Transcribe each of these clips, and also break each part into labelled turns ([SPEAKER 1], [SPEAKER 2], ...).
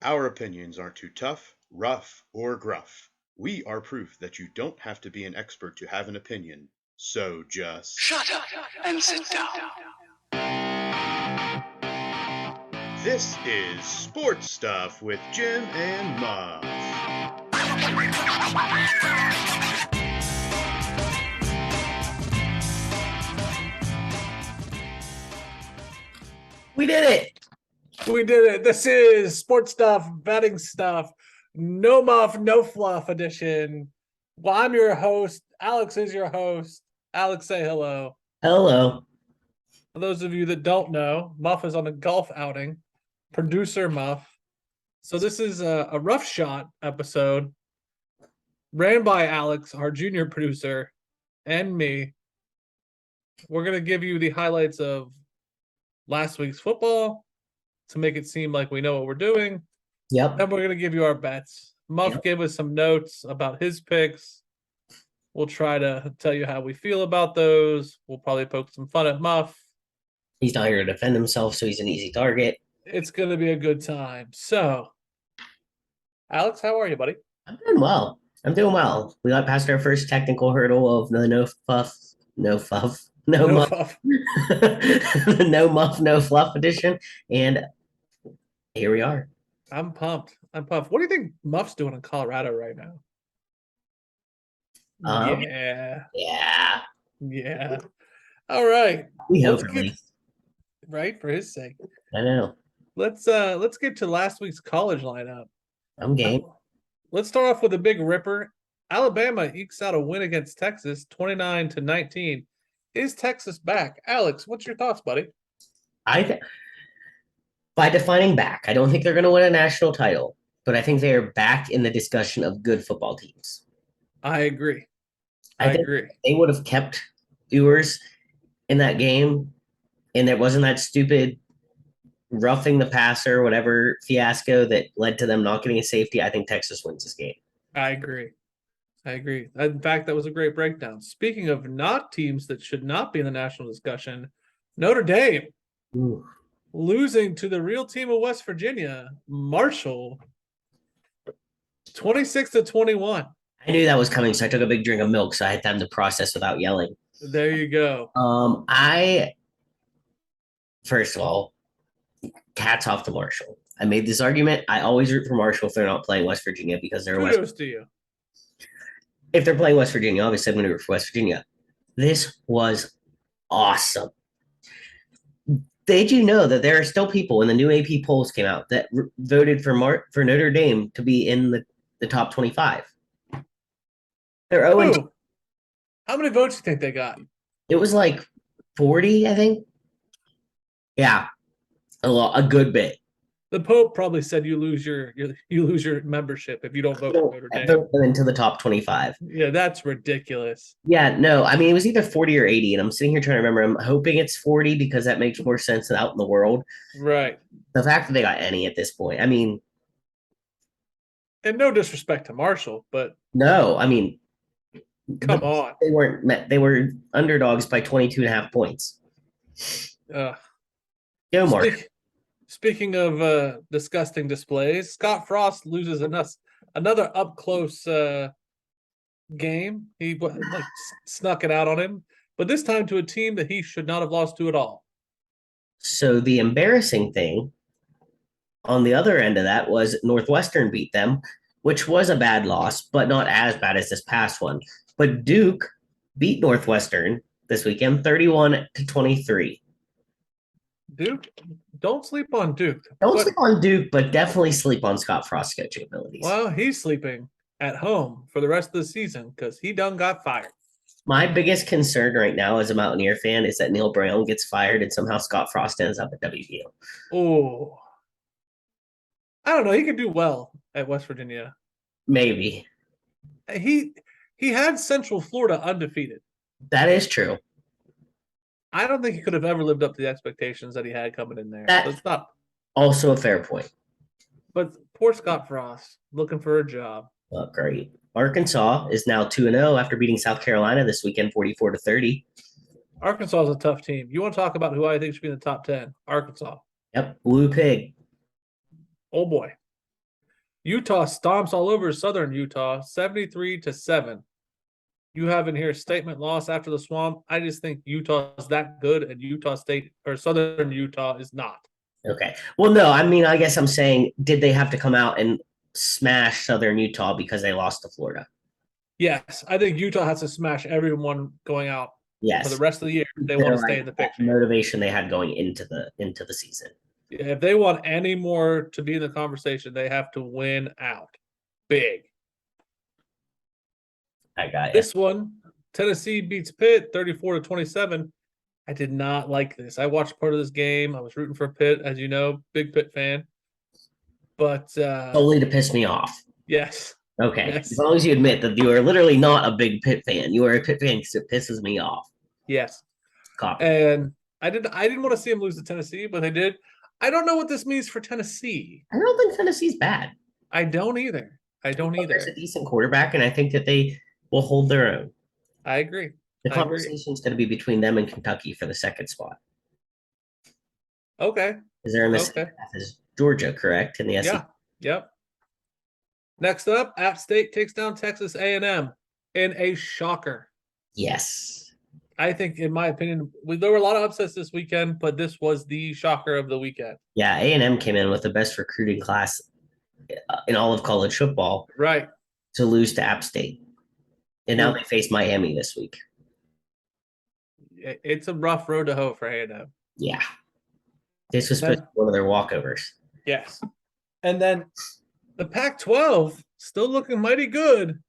[SPEAKER 1] Our opinions aren't too tough, rough, or gruff. We are proof that you don't have to be an expert to have an opinion. So just
[SPEAKER 2] Shut up and sit down.
[SPEAKER 1] This is Sports Stuff with Jim and Muff.
[SPEAKER 3] We did it.
[SPEAKER 4] We did it. This is sports stuff, betting stuff, no muff, no fluff edition. Well, I'm your host. Alex is your host. Alex, say hello.
[SPEAKER 3] Hello.
[SPEAKER 4] For those of you that don't know, Muff is on a golf outing. Producer Muff. So this is a rough shot episode ran by Alex, our junior producer, and me. We're going to give you the highlights of last week's football to make it seem like we know what we're doing.
[SPEAKER 3] Yep.
[SPEAKER 4] Then we're going to give you our bets. Muff gave us some notes about his picks. We'll try to tell you how we feel about those. We'll probably poke some fun at Muff.
[SPEAKER 3] He's not here to defend himself, so he's an easy target.
[SPEAKER 4] It's going to be a good time. So, Alex, how are you, buddy?
[SPEAKER 3] I'm doing well. We got past our first technical hurdle of the no muff, no
[SPEAKER 4] Fuff.
[SPEAKER 3] the no muff, no fluff edition, and here we are.
[SPEAKER 4] I'm pumped. What do you think Muff's doing in Colorado right now?
[SPEAKER 3] Yeah.
[SPEAKER 4] All right.
[SPEAKER 3] We hope
[SPEAKER 4] right, for his sake.
[SPEAKER 3] I know.
[SPEAKER 4] Let's get to last week's college lineup.
[SPEAKER 3] I'm game.
[SPEAKER 4] Let's start off with a big ripper. Alabama ekes out a win against Texas, 29-19. Is Texas back? Alex, what's your thoughts, buddy?
[SPEAKER 3] By defining back, I don't think they're going to win a national title, but I think they are back in the discussion of good football teams.
[SPEAKER 4] I agree.
[SPEAKER 3] I think they would have kept Ewers in that game, and there wasn't that stupid roughing the passer, whatever fiasco that led to them not getting a safety. I think Texas wins this game.
[SPEAKER 4] I agree. In fact, that was a great breakdown. Speaking of not teams that should not be in the national discussion, Notre Dame losing to the real team of West Virginia, Marshall, 26-21.
[SPEAKER 3] I knew that was coming, so I took a big drink of milk, so I had time to process without yelling.
[SPEAKER 4] There you go.
[SPEAKER 3] First of all, hats off to Marshall. I made this argument. I always root for Marshall if they're not playing West Virginia because they're
[SPEAKER 4] Kudos to you.
[SPEAKER 3] If they're playing West Virginia, obviously I'm going to root for West Virginia. This was awesome. Did you know that there are still people when the new AP polls came out that voted for Notre Dame to be in the top 25? They're 0.
[SPEAKER 4] How many votes do you think they got?
[SPEAKER 3] It was like 40, I think. Yeah, a good bit.
[SPEAKER 4] The Pope probably said you lose your membership if you don't vote for Notre Dame.
[SPEAKER 3] Into the top 25.
[SPEAKER 4] Yeah, that's ridiculous.
[SPEAKER 3] Yeah, no, I mean, it was either 40 or 80, and I'm sitting here trying to remember. I'm hoping it's 40 because that makes more sense than out in the world.
[SPEAKER 4] Right.
[SPEAKER 3] The fact that they got any at this point, I mean.
[SPEAKER 4] And no disrespect to Marshall, but.
[SPEAKER 3] No, I mean.
[SPEAKER 4] Come on.
[SPEAKER 3] They were underdogs by 22.5 points. Go, Mark.
[SPEAKER 4] Speaking of disgusting displays, Scott Frost loses another up close game. He snuck it out on him, but this time to a team that he should not have lost to at all.
[SPEAKER 3] So the embarrassing thing on the other end of that was Northwestern beat them, which was a bad loss, but not as bad as this past one. But Duke beat Northwestern this weekend, 31-23.
[SPEAKER 4] Duke, don't sleep on Duke.
[SPEAKER 3] Sleep on Duke, but definitely sleep on Scott Frost's coaching abilities.
[SPEAKER 4] Well, he's sleeping at home for the rest of the season because he done got fired.
[SPEAKER 3] My biggest concern right now as a Mountaineer fan is that Neil Brown gets fired and somehow Scott Frost ends up at WVU.
[SPEAKER 4] Oh, I don't know. He could do well at West Virginia.
[SPEAKER 3] Maybe.
[SPEAKER 4] He had Central Florida undefeated.
[SPEAKER 3] That is true.
[SPEAKER 4] I don't think he could have ever lived up to the expectations that he had coming in there.
[SPEAKER 3] That's not also a fair point.
[SPEAKER 4] But poor Scott Frost looking for a job.
[SPEAKER 3] Oh, great. Arkansas is now 2-0 after beating South Carolina this weekend, 44-30.
[SPEAKER 4] Arkansas is a tough team. You want to talk about who I think should be in the top 10? Arkansas.
[SPEAKER 3] Yep. Blue Pig.
[SPEAKER 4] Oh boy. Utah stomps all over Southern Utah, 73-7. You have in here statement loss after the swamp. I just think Utah is that good, and Utah State or Southern Utah is not.
[SPEAKER 3] Okay. Well, no, I mean, I guess I'm saying, did they have to come out and smash Southern Utah because they lost to Florida?
[SPEAKER 4] Yes, I think Utah has to smash everyone going out for the
[SPEAKER 3] Yes.
[SPEAKER 4] rest of the year if they
[SPEAKER 3] They're
[SPEAKER 4] want to stay
[SPEAKER 3] like
[SPEAKER 4] in the
[SPEAKER 3] that
[SPEAKER 4] picture.
[SPEAKER 3] motivation they had going into the season.
[SPEAKER 4] If they want any more to be in the conversation, they have to win out big.
[SPEAKER 3] I got you.
[SPEAKER 4] This one, Tennessee beats Pitt 34-27. I did not like this. I watched part of this game. I was rooting for Pitt, as you know, big Pitt fan. But
[SPEAKER 3] Solely to piss me off.
[SPEAKER 4] yes.
[SPEAKER 3] Okay.
[SPEAKER 4] Yes.
[SPEAKER 3] As long as you admit that you are literally not a big Pitt fan. You are a Pitt fan because it pisses me off.
[SPEAKER 4] Yes.
[SPEAKER 3] Copy.
[SPEAKER 4] And I didn't want to see them lose to Tennessee, but they did. I don't know what this means for Tennessee.
[SPEAKER 3] I don't think Tennessee's bad.
[SPEAKER 4] I don't either.
[SPEAKER 3] There's a decent quarterback, and I think that they will hold their own.
[SPEAKER 4] I agree.
[SPEAKER 3] The conversation's going to be between them and Kentucky for the second spot.
[SPEAKER 4] Okay.
[SPEAKER 3] Is there in the same path as Georgia, correct? In the SEC?
[SPEAKER 4] Yeah. Yep. Next up, App State takes down Texas A&M in a shocker.
[SPEAKER 3] Yes.
[SPEAKER 4] I think, in my opinion, there were a lot of upsets this weekend, but this was the shocker of the weekend.
[SPEAKER 3] Yeah, A&M came in with the best recruiting class in all of college football.
[SPEAKER 4] Right.
[SPEAKER 3] To lose to App State. And now they face Miami this week.
[SPEAKER 4] It's a rough road to hoe for A&M.
[SPEAKER 3] Yeah. This was supposed to be one of their walkovers.
[SPEAKER 4] Yes. And then the Pac-12 still looking mighty good.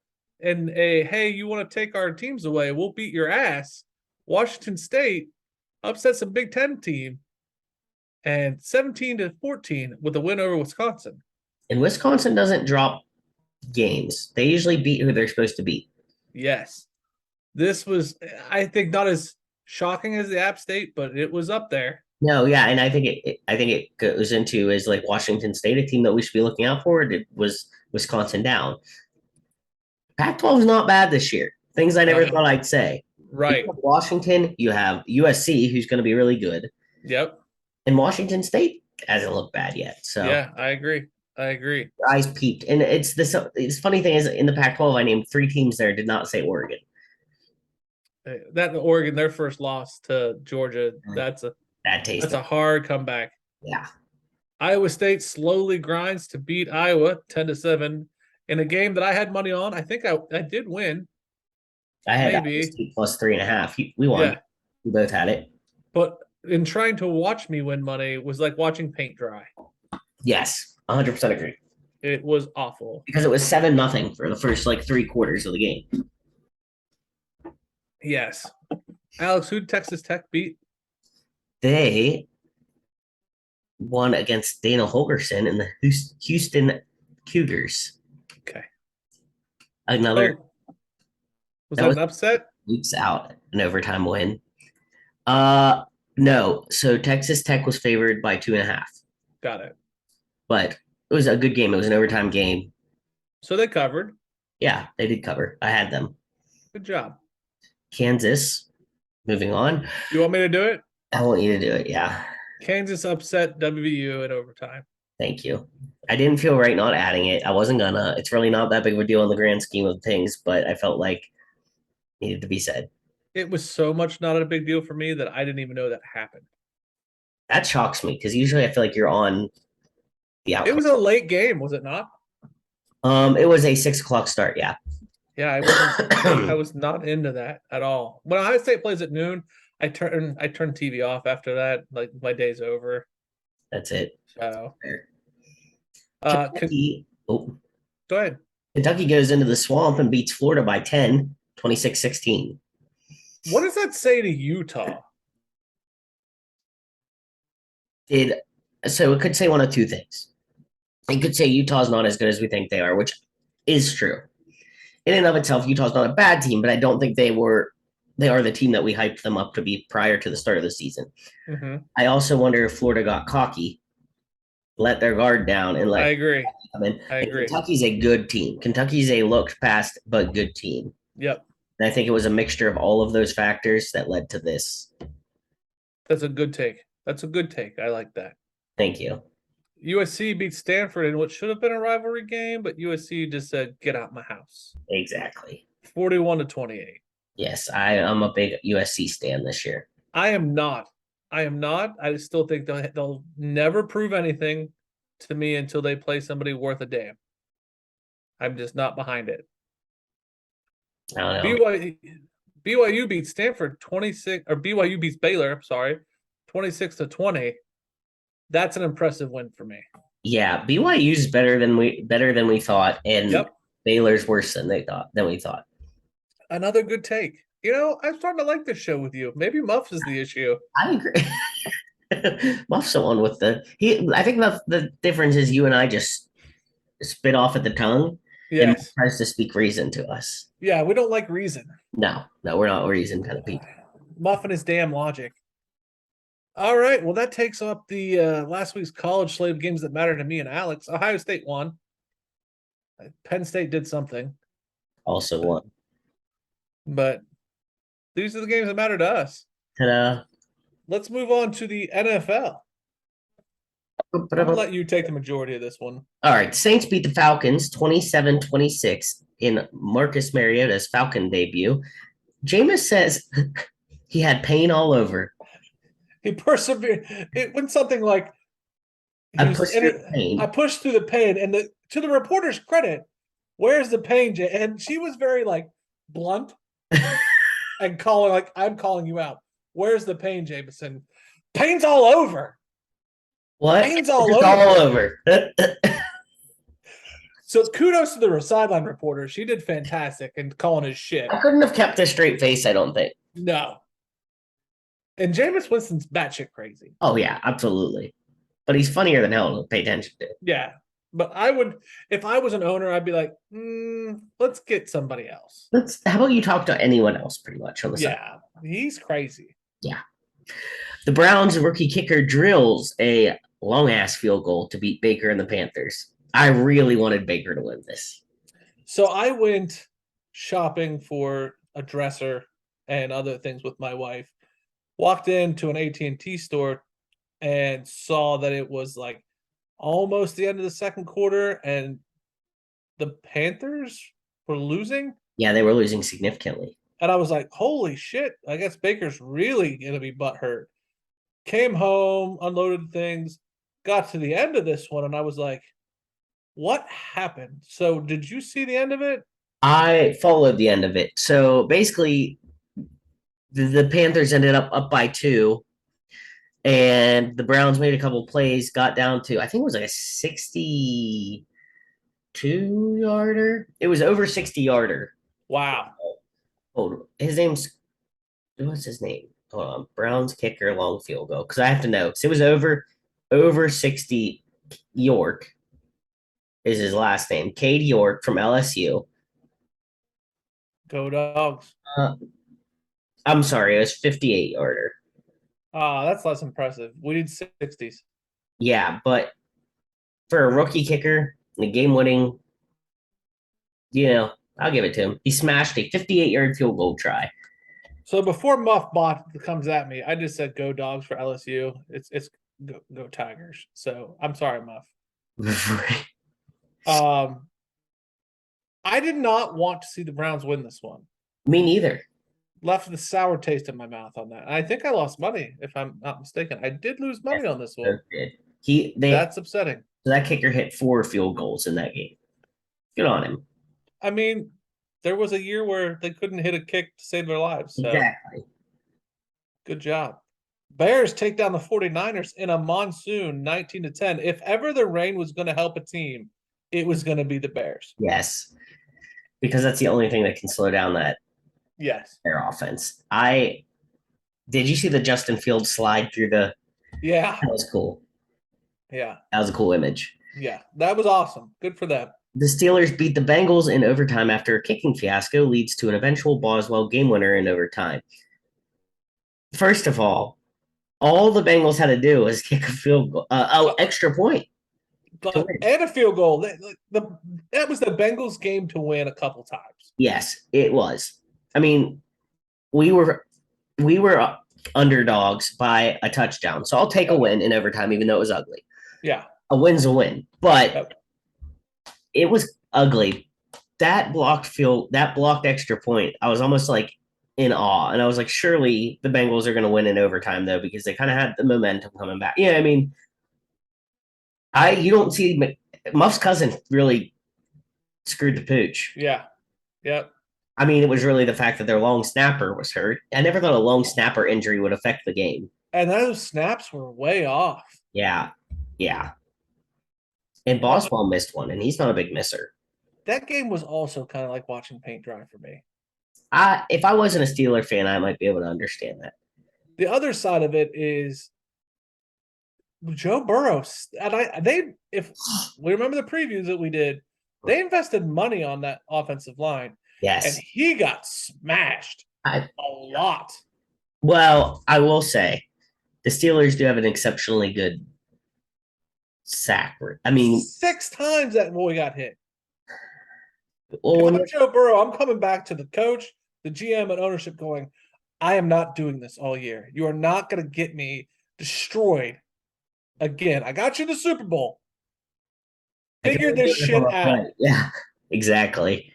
[SPEAKER 4] And hey, you want to take our teams away, we'll beat your ass. Washington State upsets a Big Ten team and 17-14 with a win over Wisconsin.
[SPEAKER 3] And Wisconsin doesn't drop games. They usually beat who they're supposed to beat.
[SPEAKER 4] Yes. This was, I think, not as shocking as the App State, but it was up there.
[SPEAKER 3] No, yeah, and I think it goes into is like Washington State, a team that we should be looking out for. It was Wisconsin down. Pac-12 is not bad this year. Things I never thought I'd say.
[SPEAKER 4] Right.
[SPEAKER 3] You have Washington, you have USC, who's going to be really good.
[SPEAKER 4] Yep.
[SPEAKER 3] And Washington State hasn't looked bad yet. So
[SPEAKER 4] yeah, I agree.
[SPEAKER 3] Your eyes peaked. And it's funny thing is in the Pac-12, I named 3 teams there, did not say Oregon.
[SPEAKER 4] That Oregon, their first loss to Georgia, that's a
[SPEAKER 3] bad taste.
[SPEAKER 4] That's a hard comeback.
[SPEAKER 3] Yeah.
[SPEAKER 4] Iowa State slowly grinds to beat Iowa 10-7 in a game that I had money on. I think I did win.
[SPEAKER 3] I had Iowa State plus 3.5. We won. Yeah. We both had it.
[SPEAKER 4] But in trying to watch me win money was like watching paint dry.
[SPEAKER 3] Yes, 100% agree.
[SPEAKER 4] It was awful.
[SPEAKER 3] Because it was 7-0 for the first 3 quarters of the game.
[SPEAKER 4] Yes. Alex, who did Texas Tech beat?
[SPEAKER 3] They won against Dana Holgorsen and the Houston Cougars.
[SPEAKER 4] Okay.
[SPEAKER 3] Another.
[SPEAKER 4] Was that an upset?
[SPEAKER 3] Weeks out, an overtime win. No. So Texas Tech was favored by 2.5.
[SPEAKER 4] Got it.
[SPEAKER 3] But it was a good game. It was an overtime game.
[SPEAKER 4] So they covered.
[SPEAKER 3] Yeah, they did cover. I had them.
[SPEAKER 4] Good job.
[SPEAKER 3] Kansas. Moving on.
[SPEAKER 4] You want me to do it?
[SPEAKER 3] I want you to do it, yeah.
[SPEAKER 4] Kansas upset WVU in overtime.
[SPEAKER 3] Thank you. I didn't feel right not adding it. I wasn't gonna. It's really not that big of a deal in the grand scheme of things, but I felt like it needed to be said.
[SPEAKER 4] It was so much not a big deal for me that I didn't even know that happened.
[SPEAKER 3] That shocks me because usually I feel like you're on the outcome.
[SPEAKER 4] It was a late game, was it not?
[SPEAKER 3] It was a 6:00 start, yeah.
[SPEAKER 4] Yeah, I was not into that at all. When Ohio State plays at noon, I turn TV off after that. Like my day's over.
[SPEAKER 3] That's it.
[SPEAKER 4] So
[SPEAKER 3] Kentucky,
[SPEAKER 4] go ahead.
[SPEAKER 3] Kentucky goes into the swamp and beats Florida by 10, 26-16.
[SPEAKER 4] What does that say to Utah?
[SPEAKER 3] So it could say one of two things. It could say Utah's not as good as we think they are, which is true. In and of itself, Utah's not a bad team, but I don't think they are the team that we hyped them up to be prior to the start of the season.
[SPEAKER 4] Mm-hmm.
[SPEAKER 3] I also wonder if Florida got cocky, let their guard down, and let.
[SPEAKER 4] I agree.
[SPEAKER 3] I agree. Kentucky's a good team. Kentucky's a looked past but good team.
[SPEAKER 4] Yep.
[SPEAKER 3] And I think it was a mixture of all of those factors that led to this.
[SPEAKER 4] That's a good take. I like that.
[SPEAKER 3] Thank you.
[SPEAKER 4] USC beat Stanford in what should have been a rivalry game, but USC just said, "Get out my house."
[SPEAKER 3] Exactly.
[SPEAKER 4] 41-28.
[SPEAKER 3] Yes, I'm a big USC stan this year.
[SPEAKER 4] I am not. I still think they'll never prove anything to me until they play somebody worth a damn. I'm just not behind it.
[SPEAKER 3] I don't know.
[SPEAKER 4] BYU beats Stanford 26, or BYU beats Baylor, I'm sorry, 26-20. That's an impressive win for me.
[SPEAKER 3] Yeah, BYU's better than we thought, and
[SPEAKER 4] Yep.
[SPEAKER 3] Baylor's worse than we thought.
[SPEAKER 4] Another good take. I'm starting to like this show with you. Maybe Muff is the issue.
[SPEAKER 3] I agree. Muff's the one with I think the difference is you and I just spit off at the tongue. And
[SPEAKER 4] Yes.
[SPEAKER 3] tries to speak reason to us.
[SPEAKER 4] Yeah, we don't like reason.
[SPEAKER 3] No, we're not reason kind of people.
[SPEAKER 4] Muff and his damn logic. All right. Well, that takes up the last week's college slate of games that matter to me and Alex. Ohio State won. Penn State did something.
[SPEAKER 3] Also won.
[SPEAKER 4] But these are the games that matter to us.
[SPEAKER 3] Ta-da.
[SPEAKER 4] Let's move on to the NFL. I'm going to let you take the majority of this one.
[SPEAKER 3] All right. Saints beat the Falcons 27-26 in Marcus Mariota's Falcon debut. Jameis says he had pain all over.
[SPEAKER 4] He persevered. It went something like,
[SPEAKER 3] I pushed through the pain.
[SPEAKER 4] I pushed through the pain. And to the reporter's credit, where's the pain, Jay? And she was very blunt and calling, I'm calling you out. Where's the pain, Jameson? Pain's all over.
[SPEAKER 3] What?
[SPEAKER 4] Pain's all
[SPEAKER 3] it's
[SPEAKER 4] over.
[SPEAKER 3] all over.
[SPEAKER 4] So kudos to the sideline reporter. She did fantastic in calling his shit.
[SPEAKER 3] I couldn't have kept a straight face, I don't think.
[SPEAKER 4] No. And Jameis Winston's batshit crazy.
[SPEAKER 3] Oh, yeah, absolutely. But he's funnier than hell to pay attention to.
[SPEAKER 4] Yeah. But I would, if I was an owner, I'd be like, let's get somebody else.
[SPEAKER 3] How about you talk to anyone else pretty much on the side?
[SPEAKER 4] Yeah, he's crazy.
[SPEAKER 3] Yeah. The Browns rookie kicker drills a long-ass field goal to beat Baker and the Panthers. I really wanted Baker to win this.
[SPEAKER 4] So I went shopping for a dresser and other things with my wife. Walked into an AT&T store and saw that it was almost the end of the second quarter and the Panthers were losing.
[SPEAKER 3] Yeah, they were losing significantly.
[SPEAKER 4] And I was like, holy shit, I guess Baker's really going to be butthurt. Came home, unloaded things, got to the end of this one, and I was like, what happened? So did you see the end of it?
[SPEAKER 3] I followed the end of it. So basically, the Panthers ended up by 2, and the Browns made a couple plays, got down to, I think it was a 62-yarder. It was over 60-yarder.
[SPEAKER 4] Wow.
[SPEAKER 3] Hold on. What's his name? Hold on. Browns kicker long field goal. Because I have to know. Because it was over 60. York is his last name. Cade York from LSU.
[SPEAKER 4] Go Dogs.
[SPEAKER 3] I'm sorry. It was 58-yarder.
[SPEAKER 4] That's less impressive. We need 60s.
[SPEAKER 3] Yeah, but for a rookie kicker, the game-winning, I'll give it to him. He smashed a 58-yard field goal try.
[SPEAKER 4] So before Muff bot comes at me, I just said go Dogs for LSU. It's go Tigers. So I'm sorry, Muff. I did not want to see the Browns win this one.
[SPEAKER 3] Me neither.
[SPEAKER 4] Left the sour taste in my mouth on that. I think I lost money, if I'm not mistaken. I did lose money on this one. That's upsetting.
[SPEAKER 3] That kicker hit 4 field goals in that game. Good on him.
[SPEAKER 4] I mean, there was a year where they couldn't hit a kick to save their lives. So
[SPEAKER 3] exactly.
[SPEAKER 4] Good job. Bears take down the 49ers in a monsoon 19-10. If ever the rain was going to help a team, it was going to be the Bears.
[SPEAKER 3] Yes. Because that's the only thing that can slow down their offense. Did you see the Justin Fields slide through the?
[SPEAKER 4] Yeah.
[SPEAKER 3] That was cool.
[SPEAKER 4] Yeah.
[SPEAKER 3] That was a cool image.
[SPEAKER 4] Yeah. That was awesome. Good for them.
[SPEAKER 3] The Steelers beat the Bengals in overtime after a kicking fiasco leads to an eventual Boswell game winner in overtime. First of all the Bengals had to do was kick a field goal, extra point.
[SPEAKER 4] And a field goal. That was the Bengals game to win a couple times.
[SPEAKER 3] Yes, it was. I mean, we were underdogs by a touchdown. So I'll take a win in overtime, even though it was ugly.
[SPEAKER 4] Yeah.
[SPEAKER 3] A win's a win, but
[SPEAKER 4] Yep.
[SPEAKER 3] it was ugly. That blocked extra point, I was almost like in awe. And I was like, surely the Bengals are going to win in overtime, though, because they kind of had the momentum coming back. Yeah, I mean, you don't see Muff's cousin really screwed the pooch.
[SPEAKER 4] Yeah. Yep.
[SPEAKER 3] I mean, it was really the fact that their long snapper was hurt. I never thought a long snapper injury would affect the game.
[SPEAKER 4] And those snaps were way off.
[SPEAKER 3] Yeah. Yeah. And Boswell missed one, and he's not a big misser.
[SPEAKER 4] That game was also kind of like watching paint dry for me.
[SPEAKER 3] If I wasn't a Steeler fan, I might be able to understand that.
[SPEAKER 4] The other side of it is Joe Burrow, and if we remember the previews that we did, they invested money on that offensive line, and
[SPEAKER 3] Yes.
[SPEAKER 4] he got smashed a lot.
[SPEAKER 3] Well, I will say the Steelers do have an exceptionally good sack. I mean,
[SPEAKER 4] 6 times that boy got hit.
[SPEAKER 3] well,
[SPEAKER 4] If I'm Joe Burrow, I'm coming back to the coach, the GM, and ownership going, I am not doing this all year. You are not going to get me destroyed again. I got you the Super Bowl. Figure this shit out.
[SPEAKER 3] Yeah, exactly.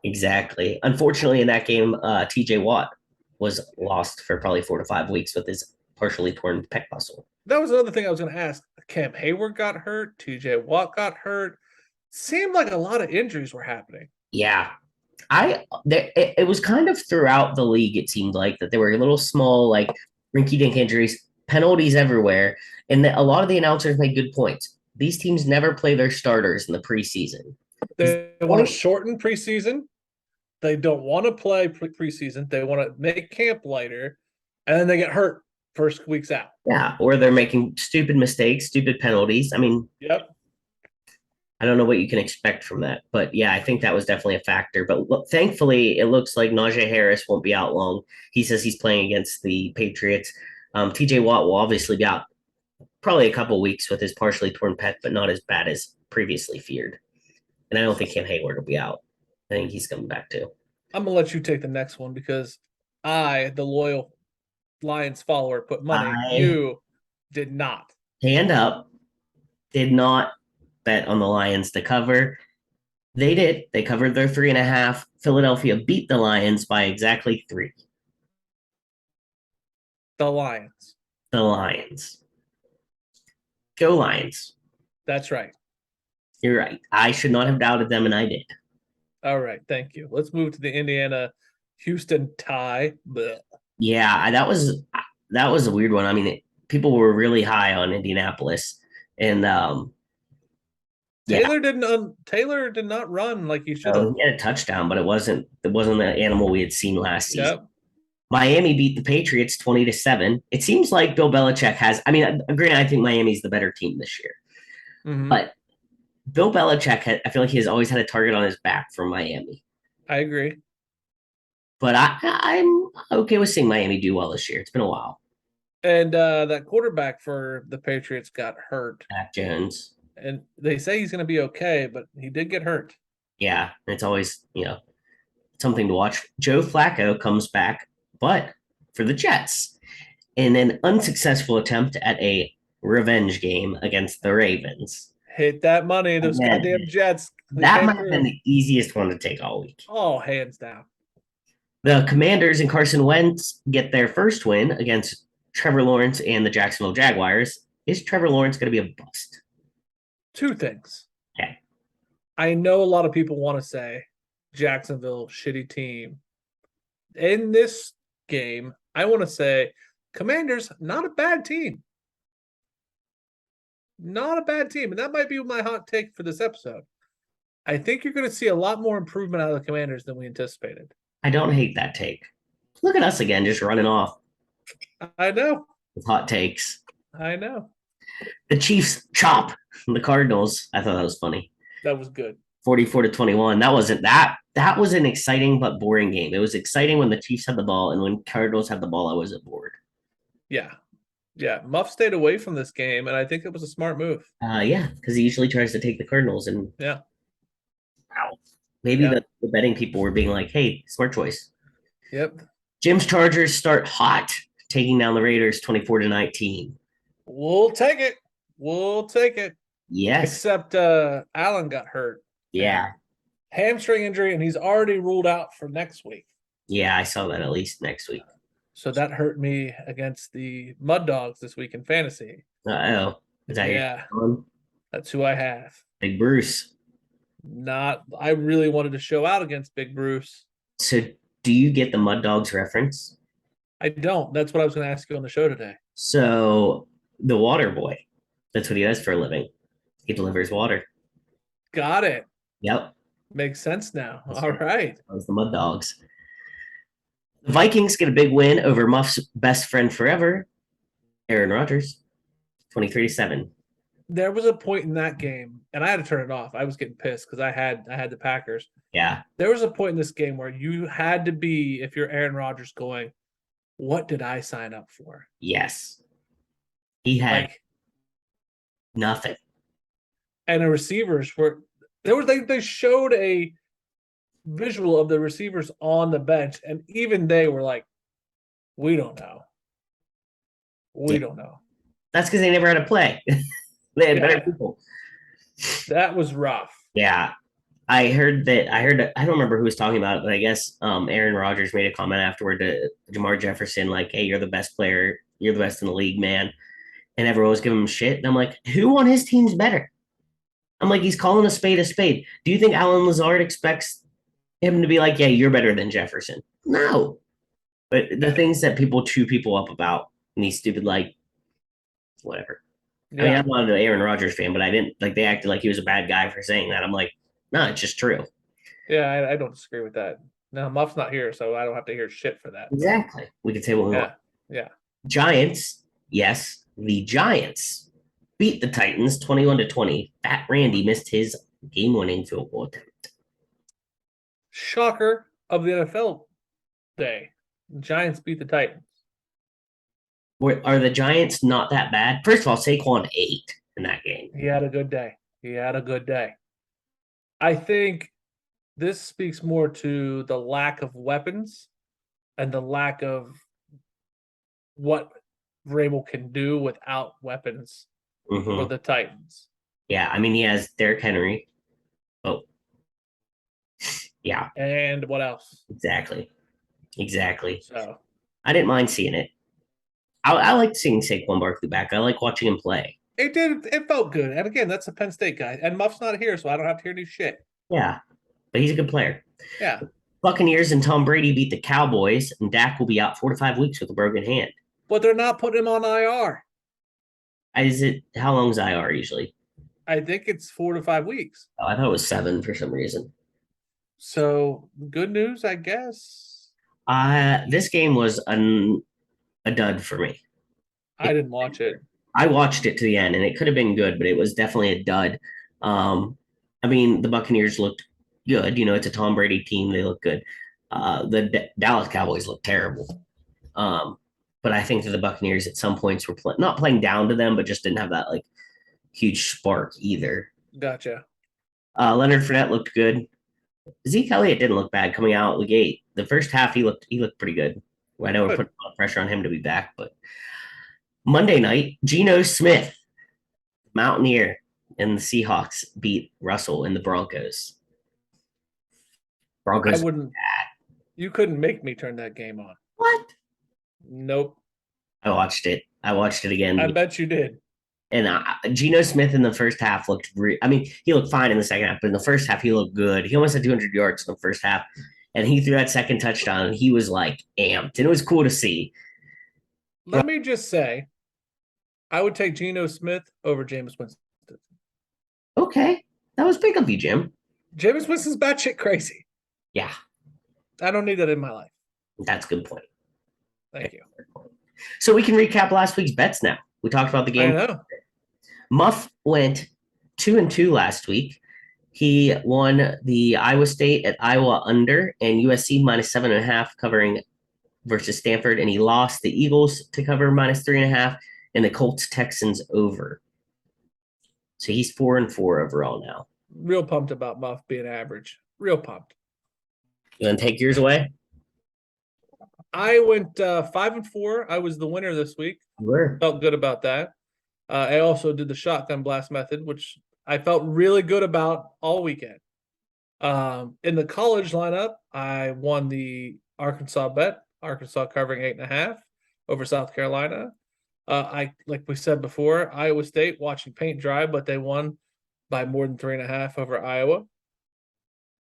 [SPEAKER 3] Exactly. Unfortunately, in that game, TJ Watt was lost for probably 4 to 5 weeks with his partially torn pec muscle.
[SPEAKER 4] That was another thing I was going to ask. Cam Hayward got hurt. TJ Watt got hurt. Seemed like a lot of injuries were happening.
[SPEAKER 3] Yeah. It was kind of throughout the league, it seemed like, that there were little small, like, rinky-dink injuries, penalties everywhere, and a lot of the announcers made good points. These teams never play their starters in the preseason.
[SPEAKER 4] They want to shorten preseason. They don't want to play preseason. They want to make camp lighter, and then they get hurt first weeks out.
[SPEAKER 3] Yeah, or they're making stupid mistakes, stupid penalties. I mean,
[SPEAKER 4] yep.
[SPEAKER 3] I don't know what you can expect from that. But yeah, I think that was definitely a factor. But thankfully, it looks like Najee Harris won't be out long. He says he's playing against the Patriots. TJ Watt will obviously be out probably a couple weeks with his partially torn pec, but not as bad as previously feared. And I don't think Cam Hayward will be out. I think he's coming back too.
[SPEAKER 4] I'm going to let you take the next one because I, the loyal Lions follower, put money. You did not.
[SPEAKER 3] Hand up. Did not bet on the Lions to cover. They did. They covered their 3.5. Philadelphia beat the Lions by exactly 3.
[SPEAKER 4] The Lions.
[SPEAKER 3] The Lions. Go Lions.
[SPEAKER 4] That's right.
[SPEAKER 3] You're right. I should not have doubted them, and I did.
[SPEAKER 4] All right. Thank you. Let's move to the Indiana-Houston tie. Blech.
[SPEAKER 3] Yeah, that was a weird one. I mean, people were really high on Indianapolis, and
[SPEAKER 4] Taylor did not run like he should have.
[SPEAKER 3] He had a touchdown, but it wasn't the animal we had seen last season.
[SPEAKER 4] Yep.
[SPEAKER 3] Miami beat the Patriots 20-7. It seems like Bill Belichick has. I mean, granted, I think Miami's the better team this year, but Bill Belichick, I feel like he has always had a target on his back from Miami.
[SPEAKER 4] I agree.
[SPEAKER 3] But I'm okay with seeing Miami do well this year. It's been a while.
[SPEAKER 4] And that quarterback for the Patriots got hurt.
[SPEAKER 3] Mac Jones.
[SPEAKER 4] And they say he's going to be okay, but he did get hurt.
[SPEAKER 3] Yeah, it's always, something to watch. Joe Flacco comes back, but for the Jets in an unsuccessful attempt at a revenge game against the Ravens.
[SPEAKER 4] Hit that money, those goddamn Jets.
[SPEAKER 3] That might have been the easiest one to take all week.
[SPEAKER 4] Oh, hands down.
[SPEAKER 3] The Commanders and Carson Wentz get their first win against Trevor Lawrence and the Jacksonville Jaguars. Is Trevor Lawrence going to be a bust?
[SPEAKER 4] 2 things.
[SPEAKER 3] Okay.
[SPEAKER 4] I know a lot of people want to say Jacksonville, shitty team. In this game, I want to say Commanders, not a bad team. Not a bad team. And that might be my hot take for this episode. I think you're going to see a lot more improvement out of the Commanders than we anticipated.
[SPEAKER 3] I don't hate that take. Look at us again, just running off.
[SPEAKER 4] I know.
[SPEAKER 3] With hot takes.
[SPEAKER 4] I know.
[SPEAKER 3] The Chiefs chop the Cardinals. I thought that was funny.
[SPEAKER 4] That was good.
[SPEAKER 3] 44-21. That was an exciting but boring game. It was exciting when the Chiefs had the ball, and when Cardinals had the ball, I wasn't bored.
[SPEAKER 4] Yeah. Yeah. Muff stayed away from this game, and I think it was a smart move.
[SPEAKER 3] Yeah, because he usually tries to take the Cardinals, and wow. Maybe the betting people were being like, hey, smart choice.
[SPEAKER 4] Yep.
[SPEAKER 3] Jim's Chargers start hot, taking down the Raiders 24-19.
[SPEAKER 4] We'll take it. We'll take it.
[SPEAKER 3] Yes.
[SPEAKER 4] Except Allen got hurt.
[SPEAKER 3] Yeah.
[SPEAKER 4] Hamstring injury, and he's already ruled out for next week.
[SPEAKER 3] Yeah, I saw that at least next week.
[SPEAKER 4] So that hurt me against the Mud Dogs this week in fantasy.
[SPEAKER 3] Uh-oh. Is that
[SPEAKER 4] Yeah.
[SPEAKER 3] your one?
[SPEAKER 4] That's who I have.
[SPEAKER 3] Big Bruce.
[SPEAKER 4] I really wanted to show out against Big Bruce.
[SPEAKER 3] So do you get the Mud Dogs reference?
[SPEAKER 4] I don't. That's what I was going to ask you on the show today.
[SPEAKER 3] So the water boy, that's what he does for a living. He delivers water.
[SPEAKER 4] Got it.
[SPEAKER 3] Yep.
[SPEAKER 4] Makes sense now.
[SPEAKER 3] That's
[SPEAKER 4] All
[SPEAKER 3] right.
[SPEAKER 4] right.
[SPEAKER 3] That was the Mud Dogs. The Vikings get a big win over Muff's best friend forever, Aaron Rodgers, 23-7.
[SPEAKER 4] There was a point in that game, and I had to turn it off. I was getting pissed because I had the Packers.
[SPEAKER 3] Yeah.
[SPEAKER 4] There was a point in this game where you had to be, if you're Aaron Rodgers, going, what did I sign up for?
[SPEAKER 3] Yes. He had
[SPEAKER 4] Like,
[SPEAKER 3] nothing.
[SPEAKER 4] and the receivers were they showed a visual of the receivers on the bench, and even they were like, we don't know. We don't know.
[SPEAKER 3] That's because they never had to play. They had better
[SPEAKER 4] Yeah.
[SPEAKER 3] people.
[SPEAKER 4] That was rough.
[SPEAKER 3] Yeah. I heard, I don't remember who was talking about it, but I guess Aaron Rodgers made a comment afterward to Jamar Jefferson, like, hey, you're the best player. You're the best in the league, man. And everyone was giving him shit. And I'm like, who on his team's better? I'm like, he's calling a spade a spade. Do you think Alan Lazard expects him to be like, yeah, you're better than Jefferson? No. But the things that people chew people up about and these stupid, like, whatever.
[SPEAKER 4] Yeah.
[SPEAKER 3] I mean, I'm not an Aaron Rodgers fan, but I didn't like they acted like he was a bad guy for saying that. I'm like, no, it's just true.
[SPEAKER 4] Yeah, I don't disagree with that. Now Muff's not here, so I don't have to hear shit for that.
[SPEAKER 3] Exactly. We could say what we want.
[SPEAKER 4] Yeah.
[SPEAKER 3] Giants, yes, the Giants beat the Titans 21-20. Fat Randy missed his game-winning field goal attempt.
[SPEAKER 4] Shocker of the NFL day. Giants beat the Titans.
[SPEAKER 3] Are the Giants not that bad? First of all, Saquon ate in that game.
[SPEAKER 4] He had a good day. I think this speaks more to the lack of weapons and the lack of what Vrabel can do without weapons for the Titans.
[SPEAKER 3] Yeah, I mean, he has Derrick Henry. Oh. Yeah.
[SPEAKER 4] And what else?
[SPEAKER 3] Exactly.
[SPEAKER 4] So
[SPEAKER 3] I didn't mind seeing it. I liked seeing Saquon Barkley back. I like watching him play.
[SPEAKER 4] it did. It felt good. And again, that's a Penn State guy. And Muff's not here, so I don't have to hear any shit.
[SPEAKER 3] Yeah, but he's a good player.
[SPEAKER 4] Yeah.
[SPEAKER 3] Buccaneers and Tom Brady beat the Cowboys, and Dak will be out 4 to 5 weeks with a broken hand.
[SPEAKER 4] But they're not putting him on IR.
[SPEAKER 3] How long is IR usually?
[SPEAKER 4] I think it's 4 to 5 weeks.
[SPEAKER 3] Oh, I thought it was 7 for some reason.
[SPEAKER 4] So good news, I guess.
[SPEAKER 3] This game was a dud for me.
[SPEAKER 4] I didn't watch it.
[SPEAKER 3] I watched it to the end, and it could have been good, but it was definitely a dud. I mean, the Buccaneers looked good. You know, it's a Tom Brady team. They look good. The Dallas Cowboys look terrible. But I think that the Buccaneers at some points were not playing down to them, but just didn't have that like huge spark either.
[SPEAKER 4] Gotcha.
[SPEAKER 3] Leonard Fournette looked good. Zeke Elliott didn't look bad coming out of the gate. The first half, he looked pretty good. I know we're putting a lot of pressure on him to be back, but Monday night, Geno Smith, Mountaineer, and the Seahawks beat Russell and the Broncos.
[SPEAKER 4] I wouldn't. You couldn't make me turn that game on.
[SPEAKER 3] What?
[SPEAKER 4] Nope.
[SPEAKER 3] I watched it. again.
[SPEAKER 4] I bet you did.
[SPEAKER 3] And Geno Smith in the first half looked he looked fine in the second half, but in the first half, he looked good. He almost had 200 yards in the first half, and he threw that second touchdown, and he was, like, amped, and it was cool to see.
[SPEAKER 4] Let me just say, I would take Geno Smith over Jameis Winston.
[SPEAKER 3] Okay. That was big of you, Jim.
[SPEAKER 4] Jameis Winston's batshit crazy.
[SPEAKER 3] Yeah.
[SPEAKER 4] I don't need that in my life.
[SPEAKER 3] That's a good point.
[SPEAKER 4] Thank you.
[SPEAKER 3] So we can recap last week's bets now. We talked about the game.
[SPEAKER 4] I know.
[SPEAKER 3] Muff went 2-2 last week. He won the Iowa State at Iowa under and USC -7.5 covering versus Stanford, and he lost the Eagles to cover -3.5 and the Colts Texans over. So he's 4-4 overall now.
[SPEAKER 4] Real pumped about Muff being average. Real pumped.
[SPEAKER 3] You want to take yours away?
[SPEAKER 4] I went 5-4. I was the winner this week.
[SPEAKER 3] You were.
[SPEAKER 4] Felt good about that. I also did the shotgun blast method, which I felt really good about all weekend. In the college lineup, I won the Arkansas bet, Arkansas covering 8.5 over South Carolina. Like we said before, Iowa State watching paint dry, but they won by more than 3.5 over Iowa.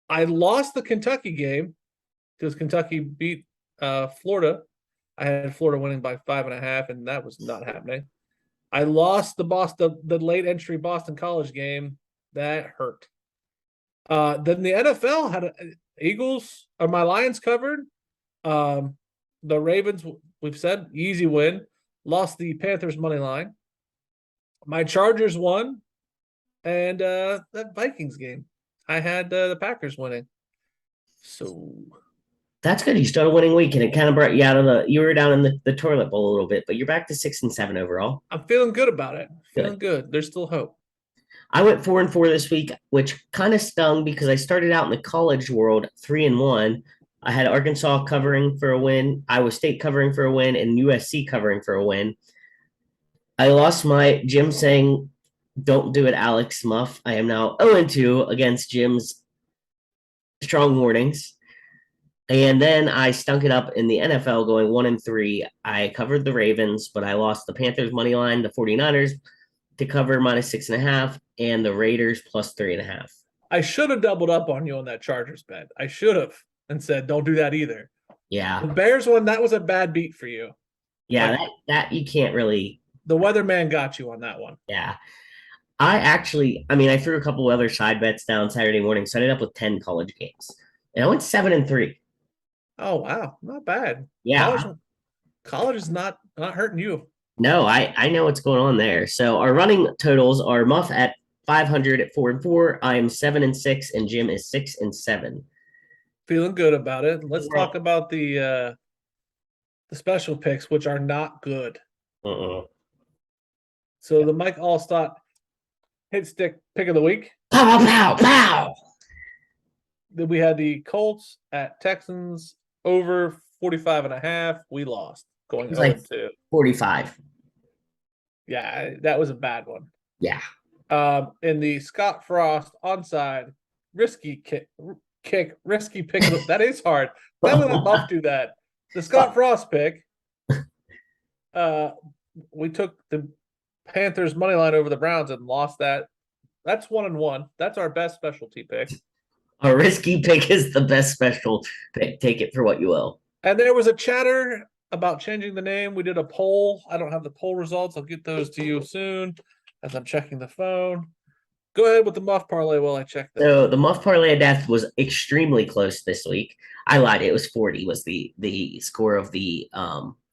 [SPEAKER 4] I lost the Kentucky game because Kentucky beat Florida. I had Florida winning by 5.5, and that was not happening. I lost the late entry Boston College game. That hurt. Then the NFL had Eagles or my Lions covered. The Ravens, we've said, easy win. Lost the Panthers money line. My Chargers won, and that Vikings game, I had the Packers winning. So
[SPEAKER 3] That's good. You started a winning week, and it kind of brought you out of you were down in the toilet bowl a little bit, but you're back to 6-7 overall.
[SPEAKER 4] I'm feeling good about it. Feeling
[SPEAKER 3] Good.
[SPEAKER 4] good. There's still hope.
[SPEAKER 3] I went 4-4 this week, which kind of stung because I started out in the college world 3-1. I had Arkansas covering for a win, Iowa State covering for a win, and USC covering for a win. I lost my Jim saying, "Don't do it, Alex Muff." I am now 0-2 against Jim's strong warnings. And then I stunk it up in the NFL going 1-3. I covered the Ravens, but I lost the Panthers money line, the 49ers to cover -6.5, and the Raiders +3.5.
[SPEAKER 4] I should have doubled up on you on that Chargers bet. I should have and said, don't do that either.
[SPEAKER 3] Yeah.
[SPEAKER 4] The Bears one, that was a bad beat for you.
[SPEAKER 3] Yeah,
[SPEAKER 4] Like,
[SPEAKER 3] that you can't really.
[SPEAKER 4] The weatherman got you on that one.
[SPEAKER 3] Yeah. I threw a couple other side bets down Saturday morning, so I ended up with 10 college games. And I went 7-3.
[SPEAKER 4] Oh, wow. Not bad.
[SPEAKER 3] Yeah.
[SPEAKER 4] College is not hurting you.
[SPEAKER 3] No, I know what's going on there. So our running totals are Muff at 500 at 4-4. I am 7-6, and Jim is 6-7.
[SPEAKER 4] Feeling good about it. Let's talk about the special picks, which are not good. So the Mike Allstott hit stick pick of the week.
[SPEAKER 3] Pow, pow, pow.
[SPEAKER 4] Then we had the Colts at Texans over 45.5. We lost going 0-2.
[SPEAKER 3] 45.
[SPEAKER 4] Yeah, that was a bad one.
[SPEAKER 3] Yeah.
[SPEAKER 4] In the Scott Frost onside risky risky pick. That is hard. Why would Muff do that? The Scott Frost pick. We took the Panthers money line over the Browns and lost that. That's 1-1. That's our best specialty pick.
[SPEAKER 3] A risky pick is the best special pick. Take it for what you will.
[SPEAKER 4] And there was a chatter about changing the name. We did a poll. I don't have the poll results. I'll get those to you soon as I'm checking the phone. Go ahead with the Muff parlay while I check that.
[SPEAKER 3] So the Muff parlay of death was extremely close this week. I lied. It was 40 was the score of the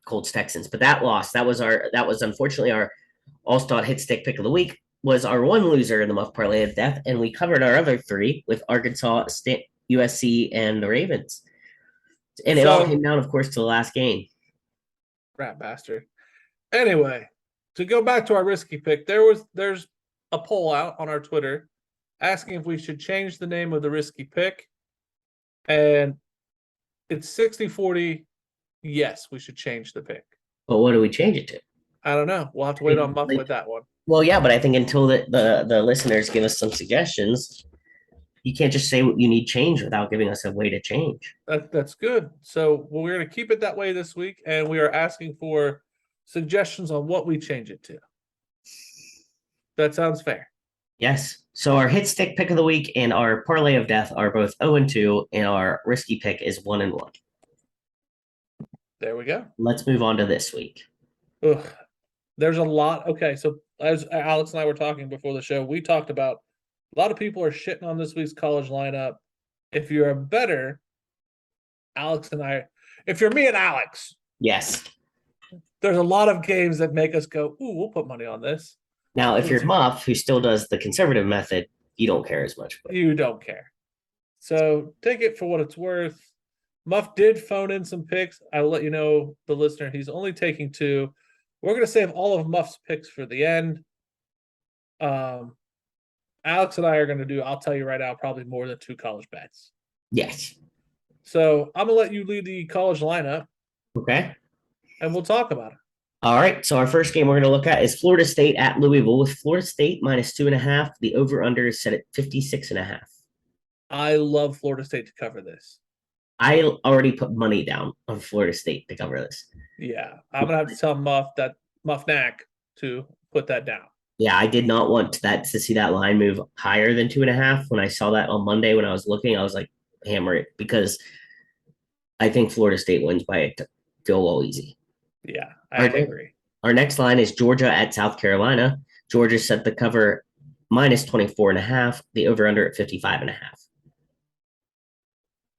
[SPEAKER 3] Colts Texans, but that loss, that was unfortunately our all-star hit stick pick of the week, was our one loser in the Muff parlay of death, and we covered our other three with Arkansas, USC, and the Ravens. And it all came down, of course, to the last game.
[SPEAKER 4] Rat bastard. Anyway, to go back to our risky pick, there's a poll out on our Twitter asking if we should change the name of the risky pick. And it's 60-40. Yes, we should change the pick.
[SPEAKER 3] But what do we change it to?
[SPEAKER 4] I don't know. We'll have to wait on Muff with that one.
[SPEAKER 3] Well, yeah, but I think until the listeners give us some suggestions, you can't just say you need change without giving us a way to change.
[SPEAKER 4] That's good. So we're going to keep it that way this week, and we are asking for suggestions on what we change it to. That sounds fair.
[SPEAKER 3] Yes. So our hit stick pick of the week and our parlay of death are both 0-2, and our risky pick is 1-1.
[SPEAKER 4] There we go.
[SPEAKER 3] Let's move on to this week.
[SPEAKER 4] Ugh. There's a lot. Okay, so as Alex and I were talking before the show, we talked about a lot of people are shitting on this week's college lineup. If you're a better, Alex and I, if you're me and Alex,
[SPEAKER 3] yes,
[SPEAKER 4] there's a lot of games that make us go, ooh, we'll put money on this.
[SPEAKER 3] Now, if you're Muff, who still does the conservative method, you don't care as much.
[SPEAKER 4] You don't care. So take it for what it's worth. Muff did phone in some picks. I'll let you know, the listener, he's only taking 2. We're going to save all of Muff's picks for the end. Alex and I are going to do, I'll tell you right now, probably more than 2 college bets.
[SPEAKER 3] Yes.
[SPEAKER 4] So I'm going to let you lead the college lineup.
[SPEAKER 3] Okay.
[SPEAKER 4] And we'll talk about it.
[SPEAKER 3] All right. So our first game we're going to look at is Florida State at Louisville with Florida State -2.5. The over/under is set at 56.5.
[SPEAKER 4] I love Florida State to cover this.
[SPEAKER 3] I already put money down on Florida State to cover this.
[SPEAKER 4] Yeah, I'm gonna have to tell Muff Knack to put that down.
[SPEAKER 3] Yeah, I did not want to see that line move higher than 2.5. When I saw that on Monday when I was looking, I was like, hammer it, because I think Florida State wins by a field goal easy.
[SPEAKER 4] Yeah, I agree.
[SPEAKER 3] Our next line is Georgia at South Carolina. Georgia set the cover -24.5. The over/under at 55.5.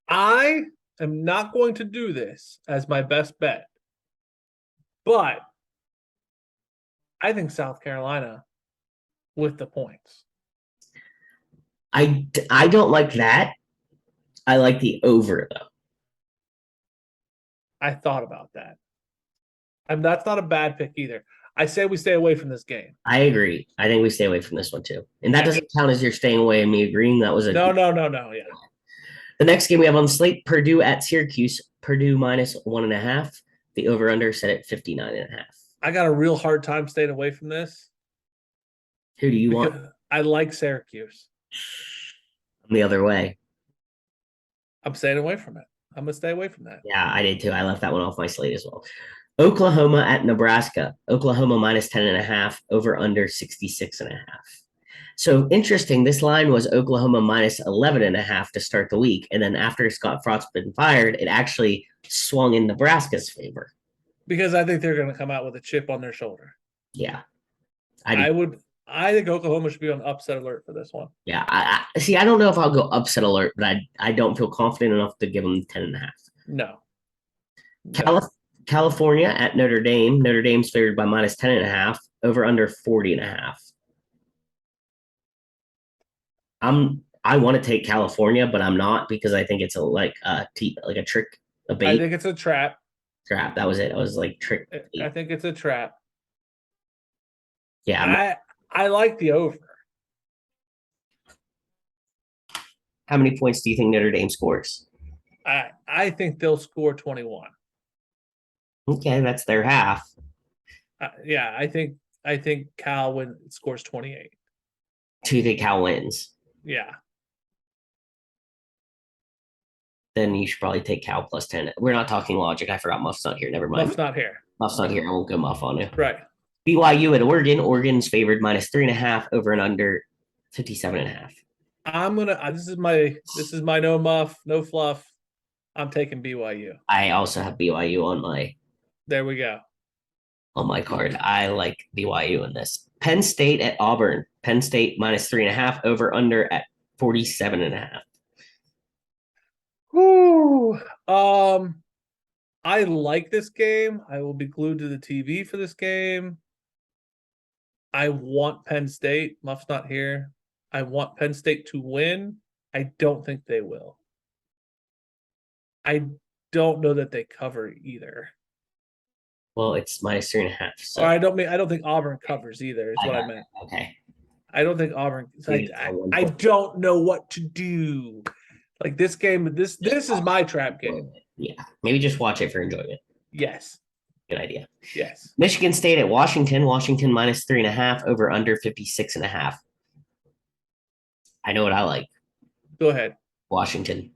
[SPEAKER 4] I am not going to do this as my best bet, but I think South Carolina with the points.
[SPEAKER 3] I don't like that. I like the over though.
[SPEAKER 4] I thought about that. And that's not a bad pick either. I say we stay away from this game.
[SPEAKER 3] I agree. I think we stay away from this one too. And that doesn't count as you're staying away and me agreeing. That was a
[SPEAKER 4] no. Yeah.
[SPEAKER 3] The next game we have on the slate, Purdue at Syracuse. Purdue -1.5. The over/under set at 59.5.
[SPEAKER 4] I got a real hard time staying away from this.
[SPEAKER 3] Who do you want?
[SPEAKER 4] I like Syracuse.
[SPEAKER 3] I'm the other way.
[SPEAKER 4] I'm staying away from it. I'm gonna stay away from that.
[SPEAKER 3] Yeah, I did too. I left that one off my slate as well. Oklahoma at Nebraska. Oklahoma -10.5. Over/under 66.5. So interesting. This line was Oklahoma -11.5 to start the week, and then after Scott Frott's been fired, it actually swung in Nebraska's favor.
[SPEAKER 4] Because I think they're going to come out with a chip on their shoulder.
[SPEAKER 3] Yeah,
[SPEAKER 4] I think Oklahoma should be on upset alert for this one.
[SPEAKER 3] Yeah, I see. I don't know if I'll go upset alert, but I don't feel confident enough to give them 10.5.
[SPEAKER 4] No.
[SPEAKER 3] California at Notre Dame. Notre Dame's favored by -10.5. Over/under 40.5. I want to take California, but I'm not, because I think it's like a trick, a bait.
[SPEAKER 4] I think it's a trap.
[SPEAKER 3] Trap. That was it. I was like trick.
[SPEAKER 4] I think it's a trap.
[SPEAKER 3] Yeah.
[SPEAKER 4] I like the over.
[SPEAKER 3] How many points do you think Notre Dame scores?
[SPEAKER 4] I think they'll score 21.
[SPEAKER 3] Okay, that's their half.
[SPEAKER 4] Yeah, I think Cal scores 28.
[SPEAKER 3] Do you think Cal wins?
[SPEAKER 4] Yeah.
[SPEAKER 3] Then you should probably take Cal +10. We're not talking logic. I forgot Muff's not here. Never mind.
[SPEAKER 4] Muff's not here.
[SPEAKER 3] Muff's not here. I won't go Muff on you.
[SPEAKER 4] Right.
[SPEAKER 3] BYU at Oregon. Oregon's favored -3.5. Over and under 57.5.
[SPEAKER 4] I'm gonna. This is my no Muff, no fluff. I'm taking BYU.
[SPEAKER 3] I also have BYU on my.
[SPEAKER 4] There we go.
[SPEAKER 3] On my card, I like BYU in this. Penn State at Auburn. Penn State -3.5. Over under at 47.5.
[SPEAKER 4] Whoo. I like this game. I will be glued to the TV for this game. I want Penn State. Muff's not here. I want Penn State to win. I don't think they will. I don't know that they cover either.
[SPEAKER 3] Well, it's -3.5. So
[SPEAKER 4] I don't think Auburn covers either. Is what I meant.
[SPEAKER 3] Okay.
[SPEAKER 4] I don't think Auburn. I don't know what to do. Like this game, this is my trap game.
[SPEAKER 3] Yeah, maybe just watch it for enjoyment.
[SPEAKER 4] Yes.
[SPEAKER 3] Good idea.
[SPEAKER 4] Yes.
[SPEAKER 3] Michigan State at Washington. Washington -3.5. Over under 56.5. I know what I like.
[SPEAKER 4] Go ahead.
[SPEAKER 3] Washington.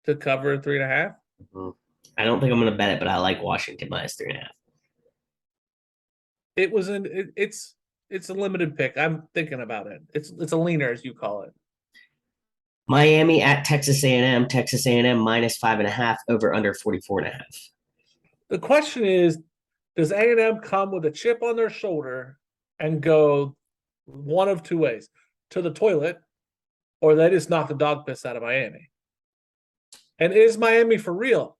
[SPEAKER 4] To cover 3.5?
[SPEAKER 3] Mm-hmm. I don't think I'm going to bet it, but I like Washington -3.5.
[SPEAKER 4] It's a limited pick. I'm thinking about it. It's a leaner, as you call it.
[SPEAKER 3] Miami at Texas A&M. Texas A&M -5.5. Over under 44.5.
[SPEAKER 4] The question is, does A&M come with a chip on their shoulder and go one of two ways? To the toilet, or they just knock the dog piss out of Miami? And is Miami for real?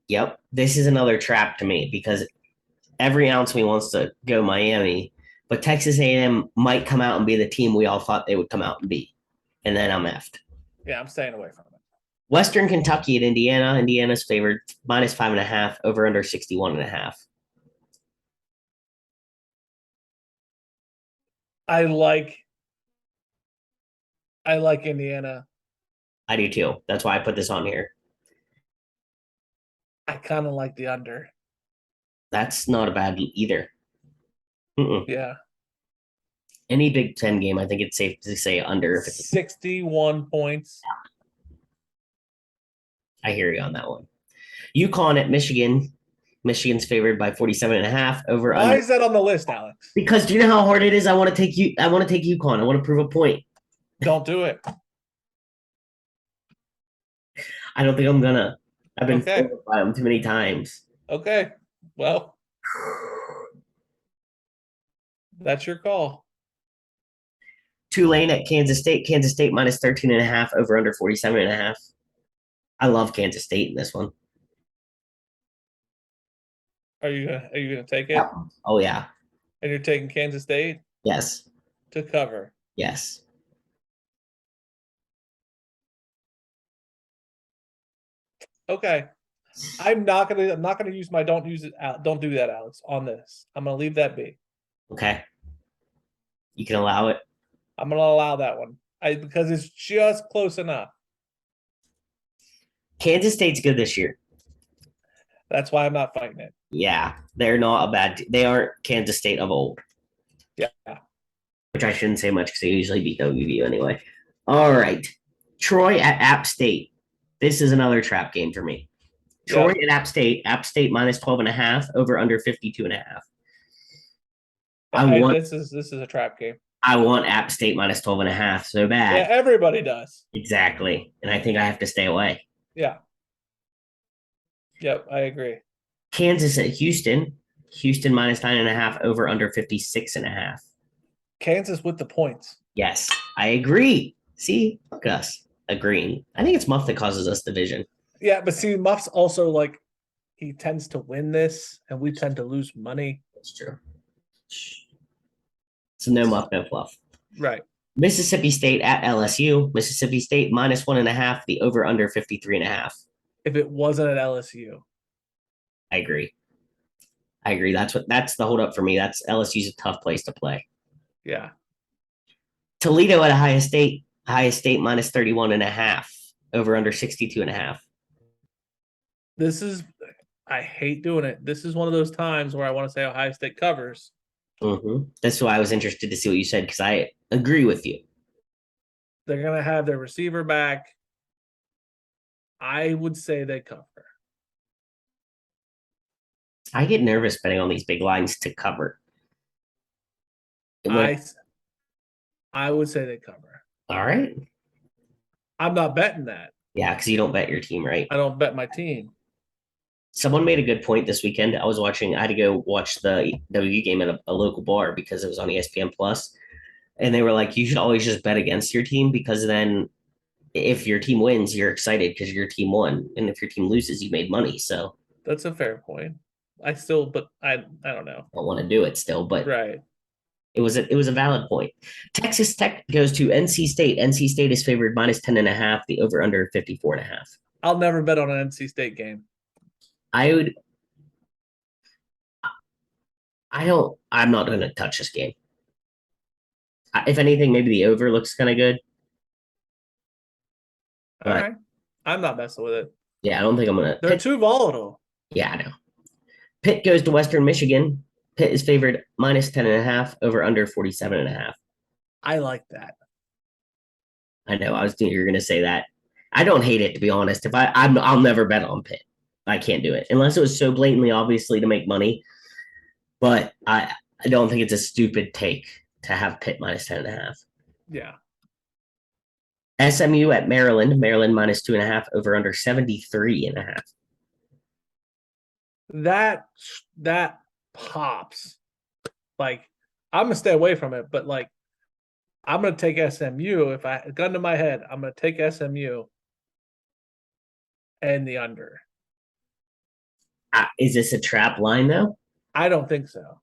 [SPEAKER 3] Yep. This is another trap to me, because every ounce of me wants to go Miami, but Texas A&M might come out and be the team we all thought they would come out and be. And then I'm effed.
[SPEAKER 4] Yeah, I'm staying away from it.
[SPEAKER 3] Western Kentucky at Indiana. Indiana's favored -5.5. Over under 61.5.
[SPEAKER 4] I like Indiana.
[SPEAKER 3] I do too. That's why I put this on here.
[SPEAKER 4] I kind of like the under.
[SPEAKER 3] That's not a bad either. Mm-mm.
[SPEAKER 4] Yeah.
[SPEAKER 3] Any Big Ten game, I think it's safe to say under. If it's,
[SPEAKER 4] 61 points.
[SPEAKER 3] I hear you on that one. UConn at Michigan. Michigan's favored by 47.5 over
[SPEAKER 4] Why
[SPEAKER 3] under.
[SPEAKER 4] is that on the list, Alex?
[SPEAKER 3] Because do you know how hard it is? I want to take you. I want to take UConn. I want to prove a point.
[SPEAKER 4] Don't do it.
[SPEAKER 3] I don't think I'm gonna. I've been
[SPEAKER 4] Okay.
[SPEAKER 3] fooled by them too many times.
[SPEAKER 4] Okay. Well, that's your call.
[SPEAKER 3] Tulane at Kansas State. Kansas State minus 13.5 over under 47.5. I love Kansas State in this one.
[SPEAKER 4] Are you gonna take it?
[SPEAKER 3] Oh yeah.
[SPEAKER 4] And you're taking Kansas State
[SPEAKER 3] Yes.
[SPEAKER 4] to cover.
[SPEAKER 3] Yes.
[SPEAKER 4] Okay. I'm not gonna use my don't use it out. Don't do that, Alex, on this. I'm gonna leave that be.
[SPEAKER 3] Okay. You can allow it.
[SPEAKER 4] I'm gonna allow that one. Because it's just close enough.
[SPEAKER 3] Kansas State's good this year.
[SPEAKER 4] That's why I'm not fighting it.
[SPEAKER 3] Yeah, they're not a bad. They aren't Kansas State of old,
[SPEAKER 4] Yeah.
[SPEAKER 3] which I shouldn't say much because they usually beat WVU anyway. All right, Troy at App State. This is another trap game for me. Troy at App State. App State minus 12.5 over under 52.5.
[SPEAKER 4] This is a trap game.
[SPEAKER 3] I want App State minus 12.5 so bad.
[SPEAKER 4] Yeah, everybody does.
[SPEAKER 3] Exactly, and I think I have to stay away.
[SPEAKER 4] Yeah. Yep, I agree.
[SPEAKER 3] Kansas at Houston. Houston minus 9.5 over under 56.5.
[SPEAKER 4] Kansas with the points.
[SPEAKER 3] Yes, I agree. See, look at us agreeing. I think it's Muff that causes us division.
[SPEAKER 4] Yeah, but see, Muff's also like he tends to win this, and we tend to lose money.
[SPEAKER 3] That's true. So no Muff, no fluff.
[SPEAKER 4] Right.
[SPEAKER 3] Mississippi State at LSU. Mississippi State minus 1.5. The over under 53.5.
[SPEAKER 4] If it wasn't at LSU.
[SPEAKER 3] I agree. That's the holdup for me. That's LSU's a tough place to play.
[SPEAKER 4] Yeah.
[SPEAKER 3] Toledo at Ohio State. Ohio State minus 31.5. Over under 62.5.
[SPEAKER 4] This is I hate doing it. This is one of those times where I want to say Ohio State covers.
[SPEAKER 3] Mm-hmm. That's why I was interested to see what you said because I agree with you.
[SPEAKER 4] They're gonna have their receiver back. I would say they cover.
[SPEAKER 3] I get nervous betting on these big lines to cover.
[SPEAKER 4] I would say they cover.
[SPEAKER 3] All right.
[SPEAKER 4] I'm not betting that.
[SPEAKER 3] Yeah, because you don't bet your team, right?
[SPEAKER 4] I don't bet my team.
[SPEAKER 3] Someone made a good point this weekend. I had to go watch the W game at a local bar because it was on ESPN Plus. And they were like, you should always just bet against your team because then if your team wins, you're excited because your team won. And if your team loses, you made money. So
[SPEAKER 4] that's a fair point. I don't know.
[SPEAKER 3] I don't want to do it still, but
[SPEAKER 4] right.
[SPEAKER 3] It was a valid point. Texas Tech goes to NC State. NC State is favored minus 10.5, the over under 54.5.
[SPEAKER 4] I'll never bet on an NC State game.
[SPEAKER 3] I'm not going to touch this game. If anything, maybe the over looks kind of good.
[SPEAKER 4] All right. I'm not messing with it.
[SPEAKER 3] Yeah, I don't think I'm going to.
[SPEAKER 4] They're too volatile.
[SPEAKER 3] Yeah, I know. Pitt goes to Western Michigan. Pitt is favored minus 10.5 over under 47.5.
[SPEAKER 4] I like that.
[SPEAKER 3] I know. I was thinking you were going to say that. I don't hate it, to be honest. I'll never bet on Pitt. I can't do it unless it was so blatantly obviously to make money. But I don't think it's a stupid take to have Pitt minus 10.5.
[SPEAKER 4] Yeah.
[SPEAKER 3] SMU at Maryland. Maryland minus 2.5 over under 73.5.
[SPEAKER 4] That pops. Like, I'm gonna stay away from it, but like I'm gonna take SMU. If I gun to my head, I'm gonna take SMU and the under.
[SPEAKER 3] Is this a trap line though?
[SPEAKER 4] I don't think so.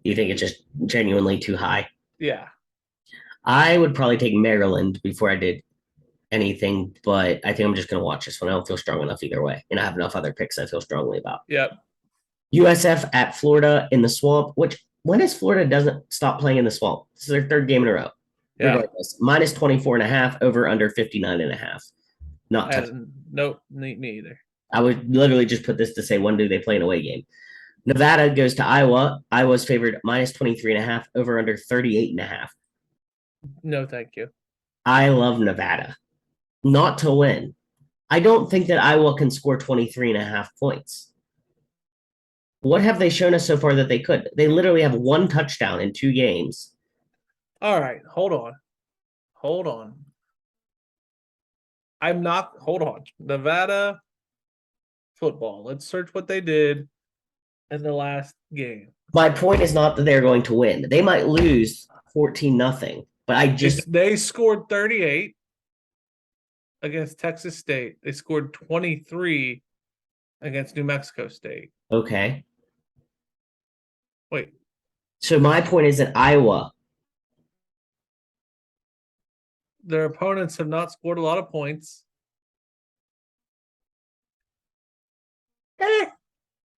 [SPEAKER 3] You think it's just genuinely too high?
[SPEAKER 4] Yeah.
[SPEAKER 3] I would probably take Maryland before I did anything, but I think I'm just going to watch this one. I don't feel strong enough either way. And I have enough other picks I feel strongly about.
[SPEAKER 4] Yep.
[SPEAKER 3] USF at Florida in the Swamp, which when is Florida doesn't stop playing in the Swamp? This is their third game in a row.
[SPEAKER 4] Yeah.
[SPEAKER 3] Regardless, minus 24.5 over under 59.5. Not
[SPEAKER 4] Nope, me either.
[SPEAKER 3] I would literally just put this to say, when do they play an away game? Nevada goes to Iowa. Iowa's favored minus 23.5, over under 38.5.
[SPEAKER 4] No, thank you.
[SPEAKER 3] I love Nevada. Not to win. I don't think that Iowa can score 23.5 points. What have they shown us so far that they could? They literally have one touchdown in 2 games.
[SPEAKER 4] All right, hold on. Hold on. Hold on. Nevada football. Let's search what they did in the last game.
[SPEAKER 3] My point is not that they're going to win. They might lose 14-0, but
[SPEAKER 4] They scored 38 against Texas State. They scored 23 against New Mexico State.
[SPEAKER 3] Okay.
[SPEAKER 4] Wait.
[SPEAKER 3] So my point is that Iowa,
[SPEAKER 4] their opponents have not scored a lot of points.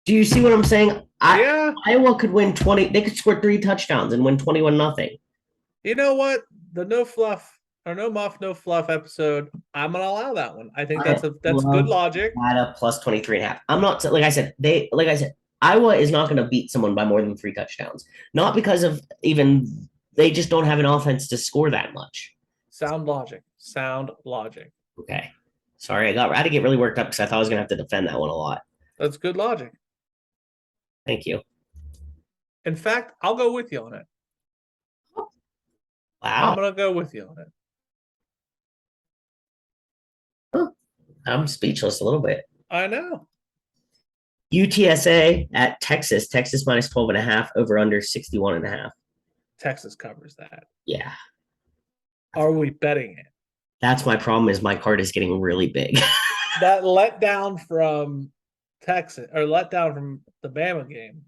[SPEAKER 3] do you see what I'm saying?
[SPEAKER 4] Yeah.
[SPEAKER 3] Iowa could win 20. They could score 3 touchdowns and win 21-0.
[SPEAKER 4] You know what? The no fluff or no muff, no fluff episode. I'm gonna allow that one. I think that's good logic.
[SPEAKER 3] Nevada plus 23.5. I'm not like I said, Iowa is not going to beat someone by more than 3 touchdowns. Not because of even they just don't have an offense to score that much.
[SPEAKER 4] Sound logic.
[SPEAKER 3] Okay. Sorry, I had to get really worked up because I thought I was gonna have to defend that one a lot.
[SPEAKER 4] That's good logic.
[SPEAKER 3] Thank you.
[SPEAKER 4] In fact, I'll go with you on it.
[SPEAKER 3] Wow.
[SPEAKER 4] I'm gonna go with you on it.
[SPEAKER 3] I'm speechless a little bit.
[SPEAKER 4] I know.
[SPEAKER 3] UTSA at Texas. Texas minus 12.5, over under 61.5.
[SPEAKER 4] Texas covers that.
[SPEAKER 3] Yeah.
[SPEAKER 4] Are we betting it?
[SPEAKER 3] That's my problem, is my card is getting really big.
[SPEAKER 4] That letdown from Texas, or letdown from the Bama game,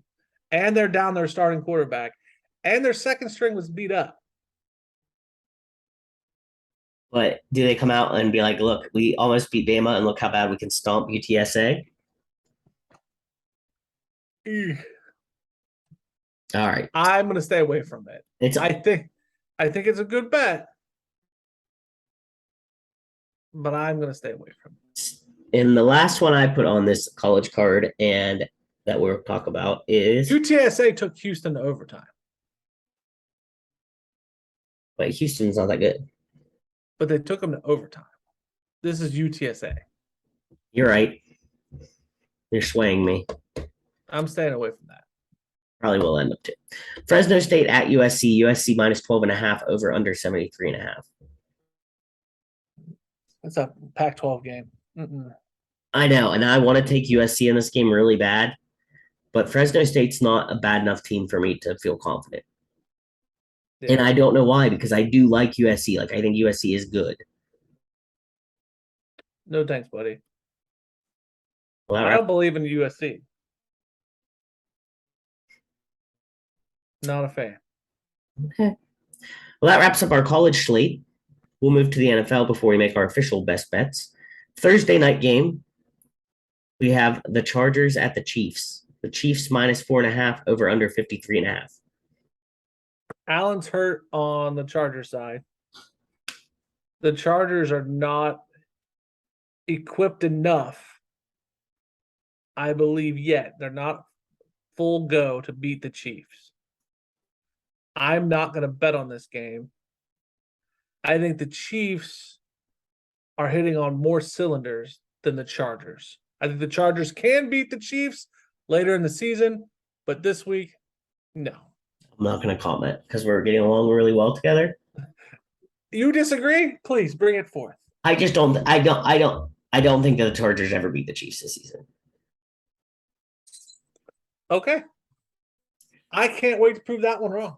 [SPEAKER 4] and they're down their starting quarterback, and their second string was beat up.
[SPEAKER 3] But do they come out and be like, look, we almost beat Bama and look how bad we can stomp UTSA? All right.
[SPEAKER 4] I'm going to stay away from it. I think it's a good bet, but I'm going to stay away from it.
[SPEAKER 3] And the last one I put on this college card and that we'll talk about is
[SPEAKER 4] UTSA took Houston to overtime.
[SPEAKER 3] But Houston's not that good.
[SPEAKER 4] But they took them to overtime. This is UTSA.
[SPEAKER 3] You're right. You're swaying me.
[SPEAKER 4] I'm staying away from that.
[SPEAKER 3] Probably will end up too. Fresno State at USC. USC minus 12.5, over under 73.5.
[SPEAKER 4] It's a Pac-12 game.
[SPEAKER 3] I know, and I want to take USC in this game really bad, but Fresno State's not a bad enough team for me to feel confident. Yeah. And I don't know why, because I do like USC. Like, I think USC is good.
[SPEAKER 4] No thanks, buddy. Well, I don't believe in USC. Not a fan.
[SPEAKER 3] Okay. Well, that wraps up our college slate. We'll move to the NFL before we make our official best bets. Thursday night game, we have the Chargers at the Chiefs. The Chiefs minus 4.5, over under 53.5.
[SPEAKER 4] Allen's hurt on the Chargers side. The Chargers are not equipped enough, I believe, yet. They're not full go to beat the Chiefs. I'm not going to bet on this game. I think the Chiefs are hitting on more cylinders than the Chargers. I think the Chargers can beat the Chiefs later in the season, but this week, no.
[SPEAKER 3] I'm not going to comment because we're getting along really well together.
[SPEAKER 4] You disagree? Please bring it forth.
[SPEAKER 3] I just don't. I don't think that the Chargers ever beat the Chiefs this season.
[SPEAKER 4] Okay. I can't wait to prove that one wrong.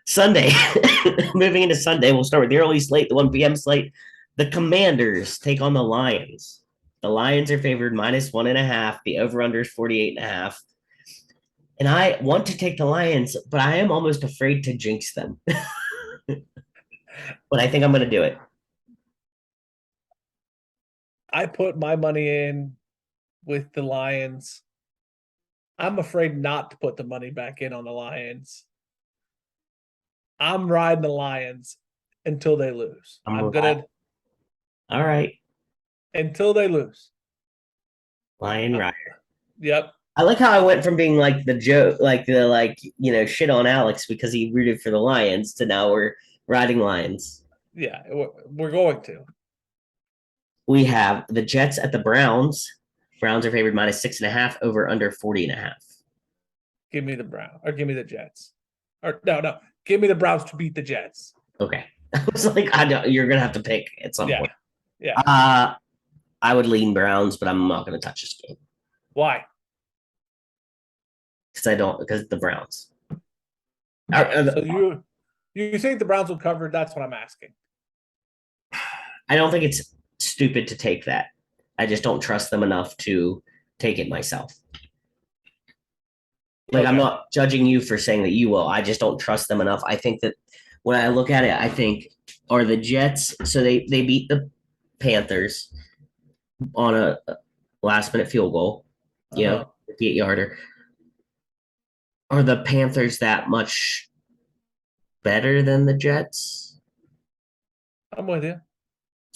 [SPEAKER 3] Sunday. Moving into Sunday, we'll start with the early slate, the 1 p.m. slate. The Commanders take on the Lions. The Lions are favored minus 1.5. The over-under is 48.5. And I want to take the Lions, but I am almost afraid to jinx them. But I think I'm going to do it.
[SPEAKER 4] I put my money in with the Lions. I'm afraid not to put the money back in on the Lions. I'm riding the Lions until they lose. I'm gonna.
[SPEAKER 3] All right.
[SPEAKER 4] Until they lose.
[SPEAKER 3] Lion Rider.
[SPEAKER 4] Yep.
[SPEAKER 3] I like how I went from being like the joke, like the shit on Alex because he rooted for the Lions to now we're riding Lions.
[SPEAKER 4] Yeah, we're going to.
[SPEAKER 3] We have the Jets at the Browns. Browns are favored -6.5 over under 40.5.
[SPEAKER 4] Give me the Brown or give me the Jets. Or no. Give me the Browns to beat the Jets.
[SPEAKER 3] Okay. I was like, I know you're gonna have to pick at some
[SPEAKER 4] Yeah.
[SPEAKER 3] point.
[SPEAKER 4] Yeah.
[SPEAKER 3] I would lean Browns, but I'm not gonna touch this game
[SPEAKER 4] Why?
[SPEAKER 3] because the Browns.
[SPEAKER 4] So you think the Browns will cover? That's what I'm asking.
[SPEAKER 3] I don't think it's stupid to take that. I just don't trust them enough to take it myself. Like, I'm not judging you for saying that you will. I just don't trust them enough. I think that when I look at it, I think are the Jets. So they beat the Panthers on a last minute field goal, 58-yarder. Are the Panthers that much better than the Jets?
[SPEAKER 4] I'm with you.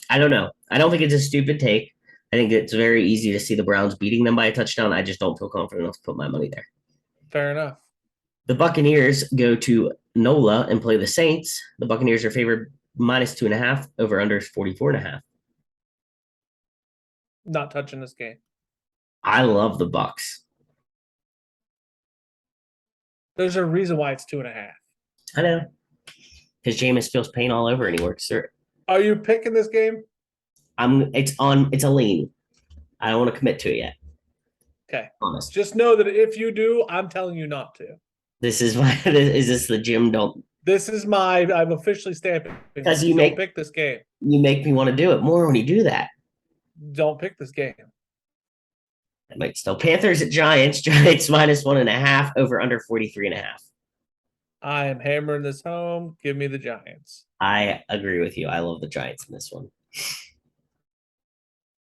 [SPEAKER 3] I don't know. I don't think it's a stupid take. I think it's very easy to see the Browns beating them by a touchdown. I just don't feel confident enough to put my money there.
[SPEAKER 4] Fair enough.
[SPEAKER 3] The Buccaneers go to NOLA and play the Saints. The Buccaneers are favored -2.5 over under 44.5.
[SPEAKER 4] Not touching this game.
[SPEAKER 3] I love the Bucks.
[SPEAKER 4] There's a reason why it's 2.5.
[SPEAKER 3] I know. Because Jameis feels pain all over and he works through it.
[SPEAKER 4] Are you picking this game?
[SPEAKER 3] It's a lean. I don't want to commit to it yet.
[SPEAKER 4] Okay.
[SPEAKER 3] Honest.
[SPEAKER 4] Just know that if you do, I'm telling you not to.
[SPEAKER 3] This is the Jim don't.
[SPEAKER 4] This is I'm officially stamping.
[SPEAKER 3] Because
[SPEAKER 4] don't pick this game.
[SPEAKER 3] You make me want to do it more when you do that.
[SPEAKER 4] Don't pick this game.
[SPEAKER 3] I might still. Panthers at Giants. Giants -1.5 over under 43.5.
[SPEAKER 4] I am hammering this home. Give me the Giants.
[SPEAKER 3] I agree with you. I love the Giants in this one.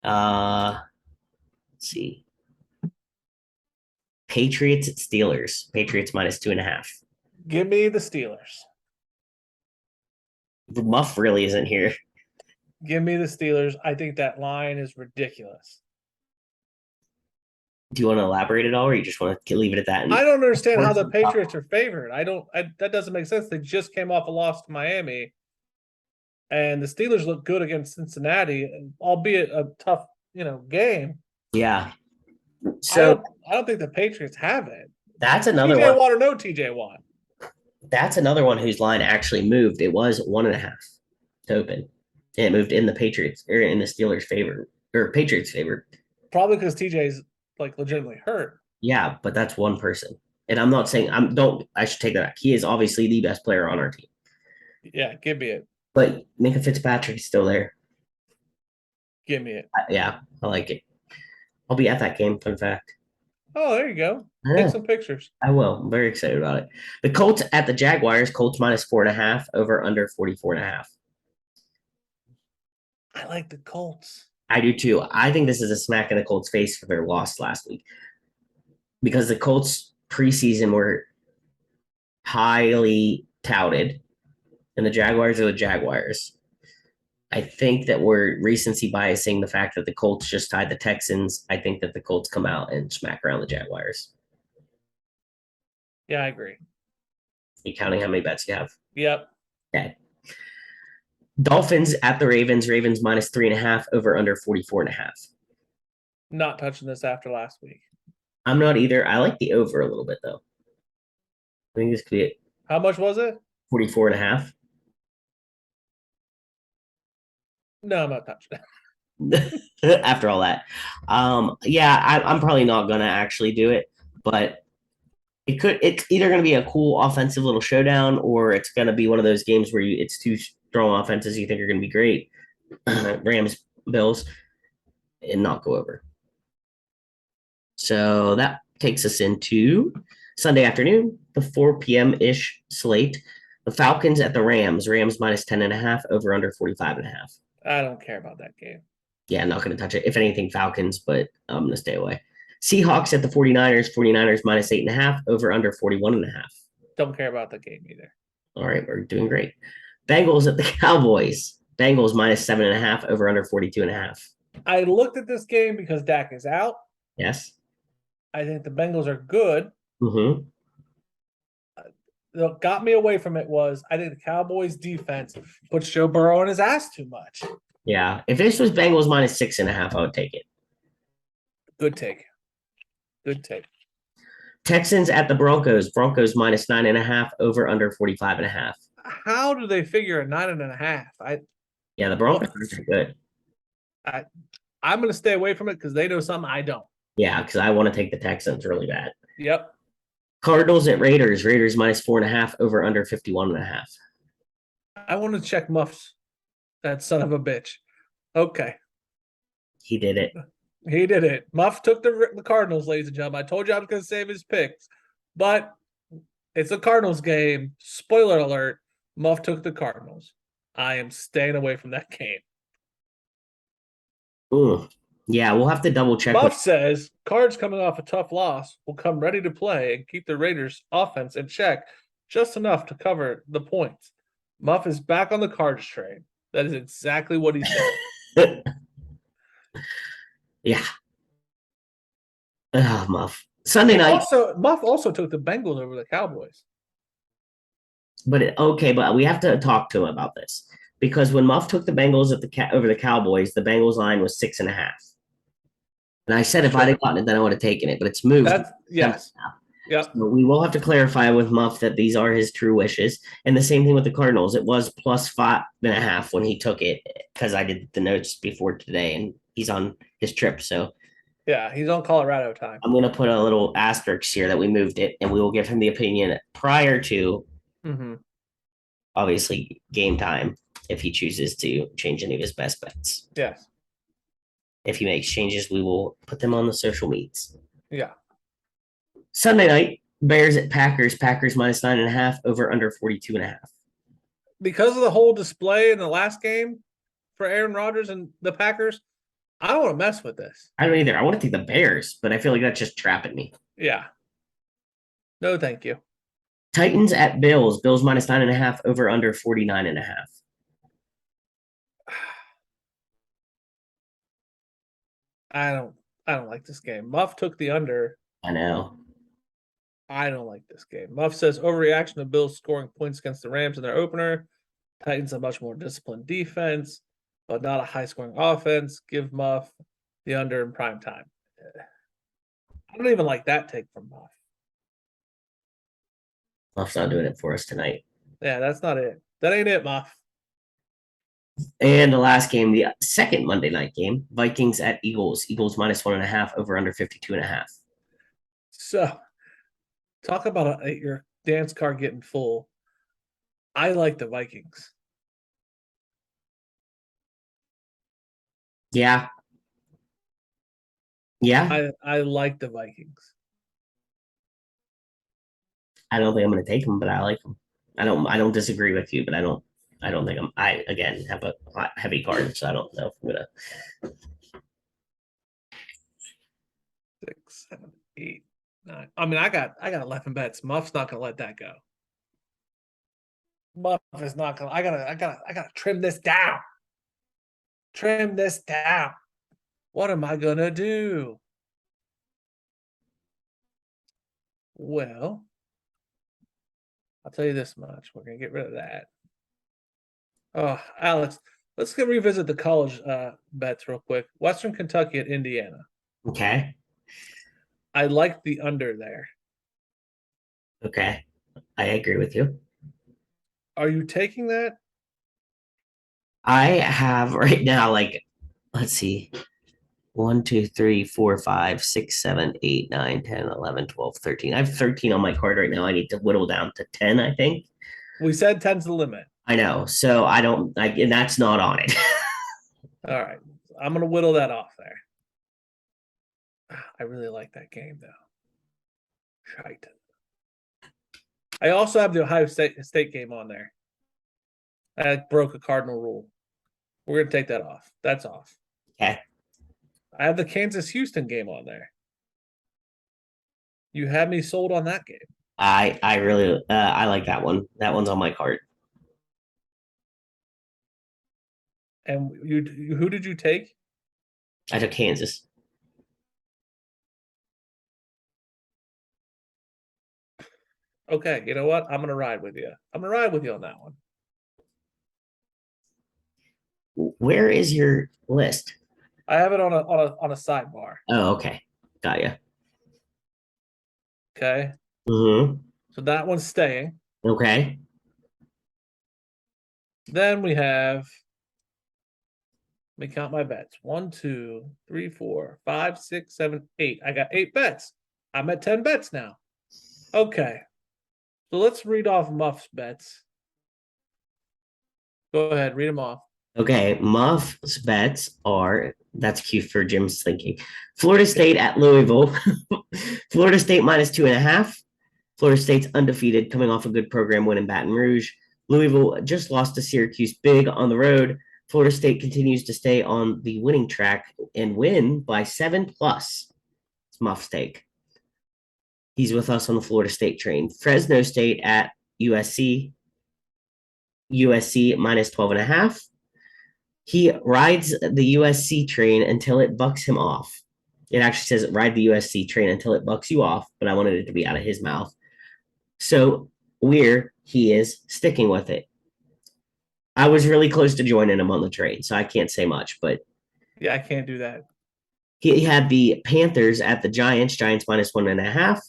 [SPEAKER 3] Let's see. Patriots at Steelers. Patriots -2.5.
[SPEAKER 4] Give me the Steelers.
[SPEAKER 3] The Muff really isn't here.
[SPEAKER 4] Give me the Steelers. I think that line is ridiculous.
[SPEAKER 3] Do you want to elaborate at all, or you just want to leave it at that?
[SPEAKER 4] I don't understand how the Patriots are favored. That doesn't make sense. They just came off a loss to Miami, and the Steelers look good against Cincinnati, albeit a tough, game.
[SPEAKER 3] Yeah. So
[SPEAKER 4] I don't think the Patriots have it.
[SPEAKER 3] That's another
[SPEAKER 4] TJ
[SPEAKER 3] one.
[SPEAKER 4] Watt or no TJ Watt.
[SPEAKER 3] That's another one whose line actually moved. It was 1.5 to open. And it moved in the Patriots or in the Steelers' favor or Patriots' favor.
[SPEAKER 4] Probably because TJ's legitimately hurt.
[SPEAKER 3] Yeah, but that's one person. And I'm not saying I should take that back. He is obviously the best player on our team.
[SPEAKER 4] Yeah, give me it.
[SPEAKER 3] But Minka Fitzpatrick is still there.
[SPEAKER 4] Give me it.
[SPEAKER 3] Yeah, I like it. I'll be at that game, fun fact.
[SPEAKER 4] Oh, there you go. Take some pictures.
[SPEAKER 3] I will. I'm very excited about it. The Colts at the Jaguars. Colts -4.5 over under 44.5.
[SPEAKER 4] I like the Colts.
[SPEAKER 3] I do too. I think this is a smack in the Colts' face for their loss last week. Because the Colts preseason were highly touted, and the Jaguars are the Jaguars. I think that we're recency biasing the fact that the Colts just tied the Texans. I think that the Colts come out and smack around the Jaguars.
[SPEAKER 4] Yeah, I agree.
[SPEAKER 3] You counting how many bets you have?
[SPEAKER 4] Yep.
[SPEAKER 3] Okay. Dolphins at the Ravens. Ravens -3.5 over under 44.5.
[SPEAKER 4] Not touching this after last week.
[SPEAKER 3] I'm not either. I like the over a little bit though. I think this could be it.
[SPEAKER 4] How much was it?
[SPEAKER 3] 44.5.
[SPEAKER 4] No, I'm not touching it.
[SPEAKER 3] After all that. I'm probably not gonna actually do it, but it's either gonna be a cool offensive little showdown or it's gonna be one of those games where it's two strong offenses you think are gonna be great. Rams, Bills, and not go over. So that takes us into Sunday afternoon, the 4 p.m. ish slate. The Falcons at the Rams. Rams -10.5 over under 45.5.
[SPEAKER 4] I don't care about that game.
[SPEAKER 3] Yeah, I'm not going to touch it. If anything, Falcons, but I'm going to stay away. Seahawks at the 49ers. 49ers -8.5 over under 41.5.
[SPEAKER 4] Don't care about the game either.
[SPEAKER 3] All right, we're doing great. Bengals at the Cowboys. Bengals -7.5 over under 42.5.
[SPEAKER 4] I looked at this game because Dak is out.
[SPEAKER 3] Yes.
[SPEAKER 4] I think the Bengals are good.
[SPEAKER 3] Mm-hmm.
[SPEAKER 4] What got me away from it was I think the Cowboys defense puts Joe Burrow on his ass too much.
[SPEAKER 3] Yeah. If this was Bengals minus 6.5, I would take it.
[SPEAKER 4] Good take. Good take.
[SPEAKER 3] Texans at the Broncos. Broncos minus 9.5, over under 45.5.
[SPEAKER 4] How do they figure a 9.5?
[SPEAKER 3] Yeah, the Broncos are pretty good.
[SPEAKER 4] I'm going to stay away from it because they know something I don't.
[SPEAKER 3] Yeah, because I want to take the Texans really bad.
[SPEAKER 4] Yep.
[SPEAKER 3] Cardinals at Raiders. Raiders minus 4.5, over under 51.5.
[SPEAKER 4] I want to check Muffs. That son of a bitch. Okay.
[SPEAKER 3] He did it.
[SPEAKER 4] He did it. Muff took the Cardinals, ladies and gentlemen. I told you I was going to save his picks, but it's a Cardinals game. Spoiler alert. Muff took the Cardinals. I am staying away from that game.
[SPEAKER 3] Ooh. Yeah, we'll have to double check.
[SPEAKER 4] Muff says Cards coming off a tough loss will come ready to play and keep the Raiders' offense in check just enough to cover the points. Muff is back on the Cards train. That is exactly what he said.
[SPEAKER 3] Yeah. Oh, Muff. Sunday night.
[SPEAKER 4] Muff also took the Bengals over the Cowboys.
[SPEAKER 3] But we have to talk to him about this because when Muff took the Bengals over the Cowboys, the Bengals line was 6.5. And I said if I'd have gotten it, then I would have taken it, but it's moved.
[SPEAKER 4] Yes. Yep.
[SPEAKER 3] So we will have to clarify with Muff that these are his true wishes. And the same thing with the Cardinals. It was plus 5.5 when he took it because I did the notes before today and he's on his trip. So
[SPEAKER 4] yeah, he's on Colorado time.
[SPEAKER 3] I'm going to put a little asterisk here that we moved it and we will give him the opinion prior to obviously game time if he chooses to change any of his best bets.
[SPEAKER 4] Yes.
[SPEAKER 3] If he makes changes, we will put them on the social meets.
[SPEAKER 4] Yeah.
[SPEAKER 3] Sunday night, Bears at Packers. Packers minus 9.5, over under 42.5.
[SPEAKER 4] Because of the whole display in the last game for Aaron Rodgers and the Packers, I don't want to mess with this.
[SPEAKER 3] I don't either. I want to take the Bears, but I feel like that's just trapping me.
[SPEAKER 4] Yeah. No, thank you.
[SPEAKER 3] Titans at Bills. Bills minus 9.5, over under 49.5.
[SPEAKER 4] I don't like this game. Muff took the under.
[SPEAKER 3] I know.
[SPEAKER 4] I don't like this game. Muff says overreaction to Bills scoring points against the Rams in their opener. Titans a much more disciplined defense, but not a high scoring offense. Give Muff the under in prime time. I don't even like that take from Muff.
[SPEAKER 3] Muff's not doing it for us tonight.
[SPEAKER 4] Yeah, that's not it. That ain't it, Muff.
[SPEAKER 3] And the last game, the second Monday night game, Vikings at Eagles. Eagles minus 1.5, over under 52.5.
[SPEAKER 4] So, talk about your dance card getting full. I like the Vikings.
[SPEAKER 3] Yeah. Yeah.
[SPEAKER 4] I like the Vikings.
[SPEAKER 3] I don't think I'm going to take them, but I like them. I don't disagree with you, but I don't think I again have a heavy card, so I don't know if I'm gonna.
[SPEAKER 4] 6, 7, 8, 9. I mean, I got 11 bets. Muff's not gonna let that go. Muff is not gonna. I gotta trim this down. Trim this down. What am I gonna do? Well, I'll tell you this much. We're gonna get rid of that. Oh, Alex, let's revisit the college bets real quick. Western Kentucky at Indiana.
[SPEAKER 3] Okay.
[SPEAKER 4] I like the under there.
[SPEAKER 3] Okay. I agree with you.
[SPEAKER 4] Are you taking that?
[SPEAKER 3] I have right now, let's see. 1, 2, 3, 4, 5, 6, 7, 8, 9, 10, 11, 12, 13. I have 13 on my card right now. I need to whittle down to 10, I think.
[SPEAKER 4] We said 10's the limit.
[SPEAKER 3] I know. So and that's not on it.
[SPEAKER 4] All right. I'm going to whittle that off there. I really like that game, though. Shite. I also have the Ohio State game on there. I broke a cardinal rule. We're going to take that off. That's off.
[SPEAKER 3] Okay.
[SPEAKER 4] I have the Kansas-Houston game on there. You had me sold on that game.
[SPEAKER 3] I really I like that one. That one's on my card.
[SPEAKER 4] And who did you take?
[SPEAKER 3] I took Kansas.
[SPEAKER 4] Okay, you know what? I'm gonna ride with you. I'm gonna ride with you on that one.
[SPEAKER 3] Where is your list?
[SPEAKER 4] I have it on a sidebar.
[SPEAKER 3] Oh, okay. Got you.
[SPEAKER 4] Okay.
[SPEAKER 3] Mm-hmm.
[SPEAKER 4] So that one's staying.
[SPEAKER 3] Okay.
[SPEAKER 4] Then we have, let me count my bets. 1, 2, 3, 4, 5, 6, 7, 8. I got 8 bets. I'm at 10 bets now. Okay. So let's read off Muff's bets. Go ahead, read them off.
[SPEAKER 3] Okay. Muff's bets are that's cute for Jim's thinking. Florida State at Louisville. Florida State minus 2.5. Florida State's undefeated, coming off a good program win in Baton Rouge. Louisville just lost to Syracuse big on the road. Florida State continues to stay on the winning track and win by 7+. It's Muff's take. He's with us on the Florida State train. Fresno State at USC. USC minus 12.5. He rides the USC train until it bucks him off. It actually says ride the USC train until it bucks you off, but I wanted it to be out of his mouth. So he is sticking with it. I was really close to joining him on the train, so I can't say much, but
[SPEAKER 4] Yeah, I can't do that.
[SPEAKER 3] he had the Panthers at the Giants, Giants minus 1.5.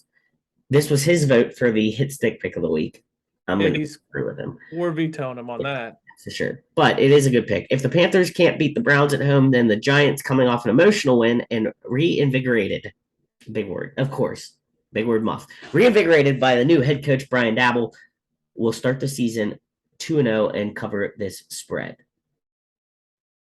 [SPEAKER 3] This was his vote for the hit stick pick of the week. I'm going to agree with him.
[SPEAKER 4] We're vetoing him on that.
[SPEAKER 3] For sure. But it is a good pick. If the Panthers can't beat the Browns at home, then the Giants coming off an emotional win and reinvigorated. Big word, of course. Big word muff. Reinvigorated by the new head coach, Brian Dabble, will start the season 2-0 and cover this spread.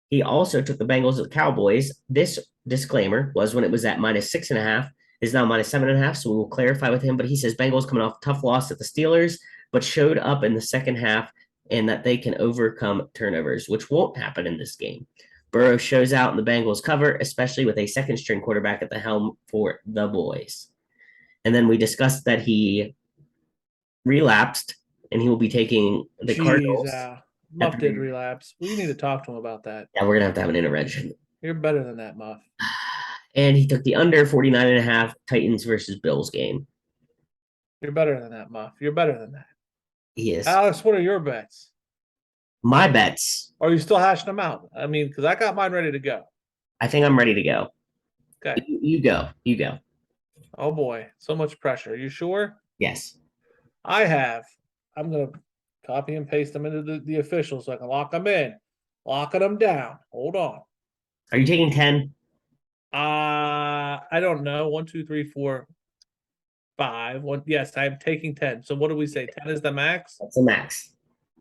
[SPEAKER 3] He also took the Bengals at the Cowboys. This disclaimer was when it was at minus 6.5, is now minus 7.5. So we will clarify with him. But he says Bengals coming off a tough loss at the Steelers, but showed up in the second half and that they can overcome turnovers, which won't happen in this game. Burrow shows out in the Bengals cover, especially with a second string quarterback at the helm for the boys. And then we discussed that he relapsed and he will be taking the Cardinals.
[SPEAKER 4] Muff did relapse. We need to talk to him about that.
[SPEAKER 3] Yeah, we're going to have an intervention.
[SPEAKER 4] You're better than that, Muff.
[SPEAKER 3] And he took the under 49.5 Titans versus Bills game.
[SPEAKER 4] You're better than that, Muff. You're better than that.
[SPEAKER 3] He is.
[SPEAKER 4] Alex, what are your bets?
[SPEAKER 3] My bets.
[SPEAKER 4] Are you still hashing them out? I mean, because I got mine ready to go.
[SPEAKER 3] I think I'm ready to go.
[SPEAKER 4] Okay.
[SPEAKER 3] You go. You go.
[SPEAKER 4] Oh, boy. So much pressure. Are you sure?
[SPEAKER 3] Yes.
[SPEAKER 4] I have. I'm going to copy and paste them into the officials so I can lock them in. Locking them down. Hold on.
[SPEAKER 3] Are you taking 10?
[SPEAKER 4] I don't know. 1, 2, 3, 4, 5. Yes, I'm taking 10. So what do we say? 10 is the max?
[SPEAKER 3] That's the max.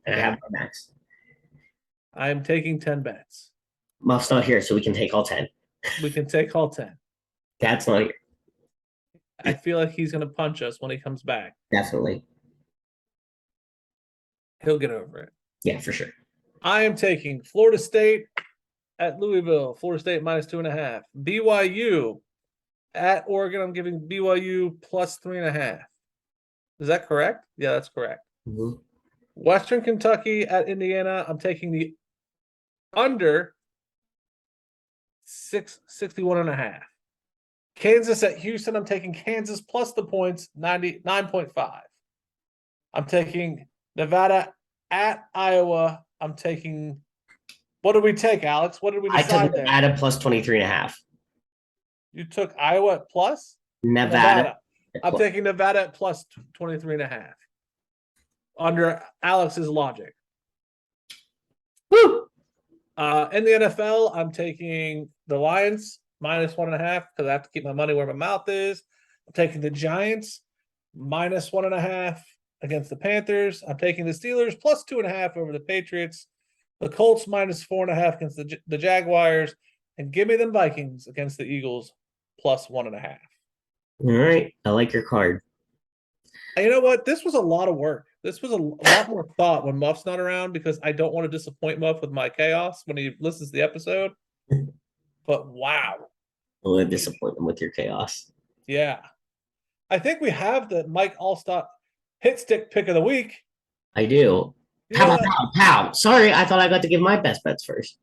[SPEAKER 3] And I have my max.
[SPEAKER 4] I'm taking 10 bets.
[SPEAKER 3] Muff's not here, so we can take all 10.
[SPEAKER 4] We can take all 10.
[SPEAKER 3] That's not here.
[SPEAKER 4] I feel like he's going to punch us when he comes back.
[SPEAKER 3] Definitely.
[SPEAKER 4] He'll get over it.
[SPEAKER 3] Yeah, for sure.
[SPEAKER 4] I am taking Florida State at Louisville. Florida State minus 2.5. BYU at Oregon. I'm giving BYU plus 3.5. Is that correct? Yeah, that's correct.
[SPEAKER 3] Mm-hmm.
[SPEAKER 4] Western Kentucky at Indiana. I'm taking the under 61.5. Kansas at Houston. I'm taking Kansas plus the points, 99.5. I'm taking Nevada at Iowa. I'm taking. What did we take, Alex? What did we decide?
[SPEAKER 3] I took Nevada plus 23.5.
[SPEAKER 4] You took Iowa at plus?
[SPEAKER 3] Nevada.
[SPEAKER 4] I'm taking Nevada at plus 23.5. Under Alex's logic.
[SPEAKER 3] Woo!
[SPEAKER 4] In the NFL, I'm taking the Lions minus 1.5 because I have to keep my money where my mouth is. I'm taking the Giants minus 1.5 against the Panthers. I'm taking the Steelers plus 2.5 over the Patriots. The Colts minus 4.5 against the Jaguars. And give me them Vikings against the Eagles plus 1.5.
[SPEAKER 3] All right. I like your card.
[SPEAKER 4] And you know what? This was a lot of work. This was a lot more thought when Muff's not around because I don't want to disappoint Muff with my chaos when he listens to the episode. But wow.
[SPEAKER 3] I'm going to disappoint him with your chaos.
[SPEAKER 4] Yeah. I think we have the Mike Allstott hit stick pick of the week.
[SPEAKER 3] I do. Pow. Sorry, I thought I got to give my best bets first.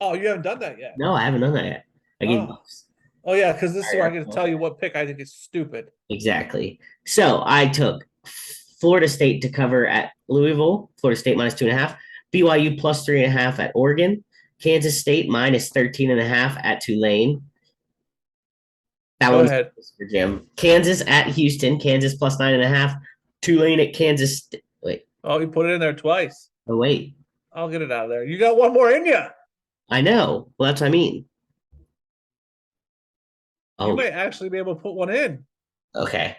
[SPEAKER 4] Oh, you haven't done that yet?
[SPEAKER 3] No, I haven't done that yet. I gave Bucks.
[SPEAKER 4] Oh, yeah, because this is where I get to tell you what pick I think is stupid.
[SPEAKER 3] Exactly. So I took Florida State to cover at Louisville. Florida State minus 2.5. BYU plus 3.5 at Oregon. Kansas State minus 13.5 at Tulane. That
[SPEAKER 4] Go
[SPEAKER 3] one's
[SPEAKER 4] ahead.
[SPEAKER 3] for Jim. Kansas at Houston. Kansas plus 9.5. Tulane at Kansas. Wait.
[SPEAKER 4] Oh, you put it in there twice.
[SPEAKER 3] Oh, wait.
[SPEAKER 4] I'll get it out of there. You got one more in you.
[SPEAKER 3] I know. Well, that's what I mean.
[SPEAKER 4] You
[SPEAKER 3] Oh,
[SPEAKER 4] may actually be able to put one in.
[SPEAKER 3] okay.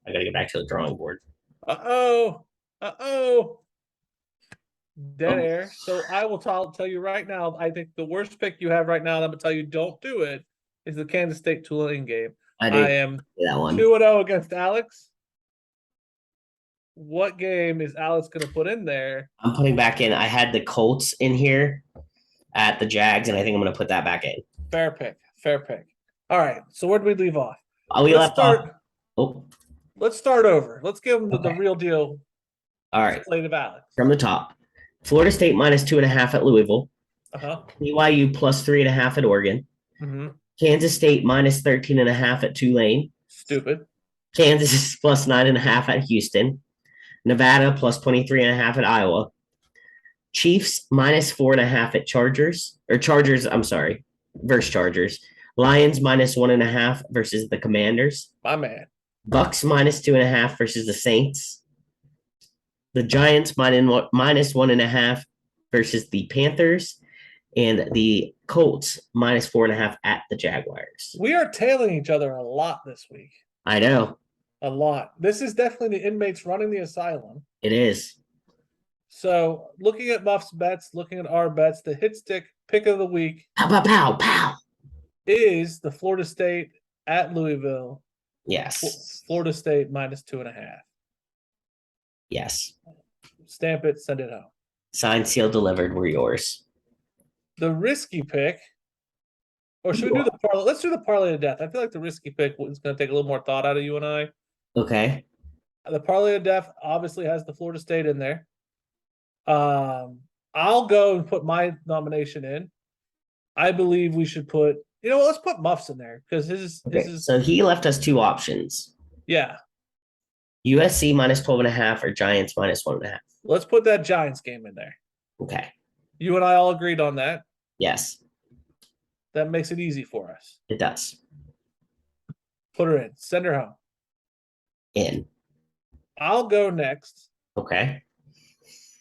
[SPEAKER 3] I got to get back to the drawing board.
[SPEAKER 4] Uh-oh. Uh-oh. Dead
[SPEAKER 3] Oh.
[SPEAKER 4] air. So I will tell you right now, I think the worst pick you have right now, I'm going to tell you don't do it, is the Kansas State Tulane game.
[SPEAKER 3] I
[SPEAKER 4] I am
[SPEAKER 3] that one.
[SPEAKER 4] 2-0 against Alex. What game is Alex going to put in there?
[SPEAKER 3] I'm putting back in. I had the Colts in here at the Jags, and I think I'm going to put that back in.
[SPEAKER 4] Fair pick. Fair pick. All right. So where did we leave off?
[SPEAKER 3] Let's
[SPEAKER 4] start over. Let's give them the
[SPEAKER 3] Okay.
[SPEAKER 4] real deal.
[SPEAKER 3] All right.
[SPEAKER 4] Slate of Alex.
[SPEAKER 3] From the top. Florida State minus 2.5 at Louisville.
[SPEAKER 4] Uh-huh.
[SPEAKER 3] BYU plus 3.5 at Oregon.
[SPEAKER 4] Mm-hmm.
[SPEAKER 3] Kansas State minus 13.5 at Tulane.
[SPEAKER 4] Stupid.
[SPEAKER 3] Kansas plus 9.5 at Houston. Nevada plus 23.5 at Iowa. Chiefs minus 4.5 at Chargers. Versus Chargers. Lions minus 1.5 versus the Commanders.
[SPEAKER 4] My man.
[SPEAKER 3] Bucks minus 2.5 versus the Saints. The Giants minus 1.5 versus the Panthers. And the Colts minus 4.5 at the Jaguars.
[SPEAKER 4] We are tailing each other a lot this week.
[SPEAKER 3] I know.
[SPEAKER 4] A lot. This is definitely the inmates running the asylum.
[SPEAKER 3] It is.
[SPEAKER 4] So looking at Muff's bets, looking at our bets, the hit stick pick of the week
[SPEAKER 3] Pow, pow, pow, pow.
[SPEAKER 4] is the Florida State at Louisville.
[SPEAKER 3] Yes.
[SPEAKER 4] Florida State minus 2.5.
[SPEAKER 3] Yes.
[SPEAKER 4] Stamp it, send it home.
[SPEAKER 3] Signed, sealed, delivered. We're yours.
[SPEAKER 4] The risky pick, or should we do the parlay? Let's do the parlay of death. I feel like the risky pick is going to take a little more thought out of you and I.
[SPEAKER 3] Okay.
[SPEAKER 4] The parlay of death obviously has the Florida State in there. I'll go and put my nomination in. I believe we should put, let's put Muffs in there because his is.
[SPEAKER 3] So he left us two options.
[SPEAKER 4] Yeah.
[SPEAKER 3] USC minus 12.5 or Giants minus 1.5.
[SPEAKER 4] Let's put that Giants game in there.
[SPEAKER 3] Okay.
[SPEAKER 4] You and I all agreed on that.
[SPEAKER 3] Yes.
[SPEAKER 4] That makes it easy for us.
[SPEAKER 3] It does.
[SPEAKER 4] Put her in. Send her home.
[SPEAKER 3] In.
[SPEAKER 4] I'll go next.
[SPEAKER 3] Okay.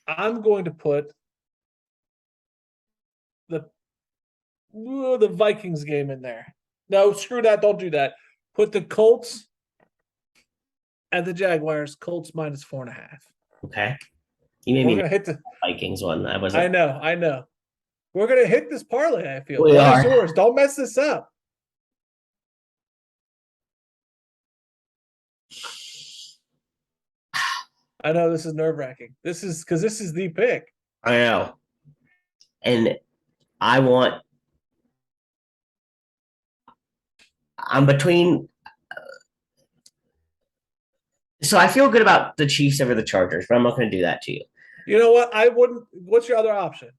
[SPEAKER 4] I'm going to put the Vikings game in there. No, screw that. Don't do that. Put the Colts and the Jaguars. Colts minus 4.5.
[SPEAKER 3] Okay. You made
[SPEAKER 4] We're
[SPEAKER 3] me
[SPEAKER 4] gonna hit the
[SPEAKER 3] Vikings one.
[SPEAKER 4] I know. We're gonna hit this parlay, I feel.
[SPEAKER 3] We
[SPEAKER 4] What
[SPEAKER 3] are.
[SPEAKER 4] is yours? Don't mess this up. I know this is nerve-wracking. This is the pick.
[SPEAKER 3] I know. And I'm between. So I feel good about the Chiefs over the Chargers, but I'm not going to do that to you.
[SPEAKER 4] You know what? I wouldn't. What's your other option?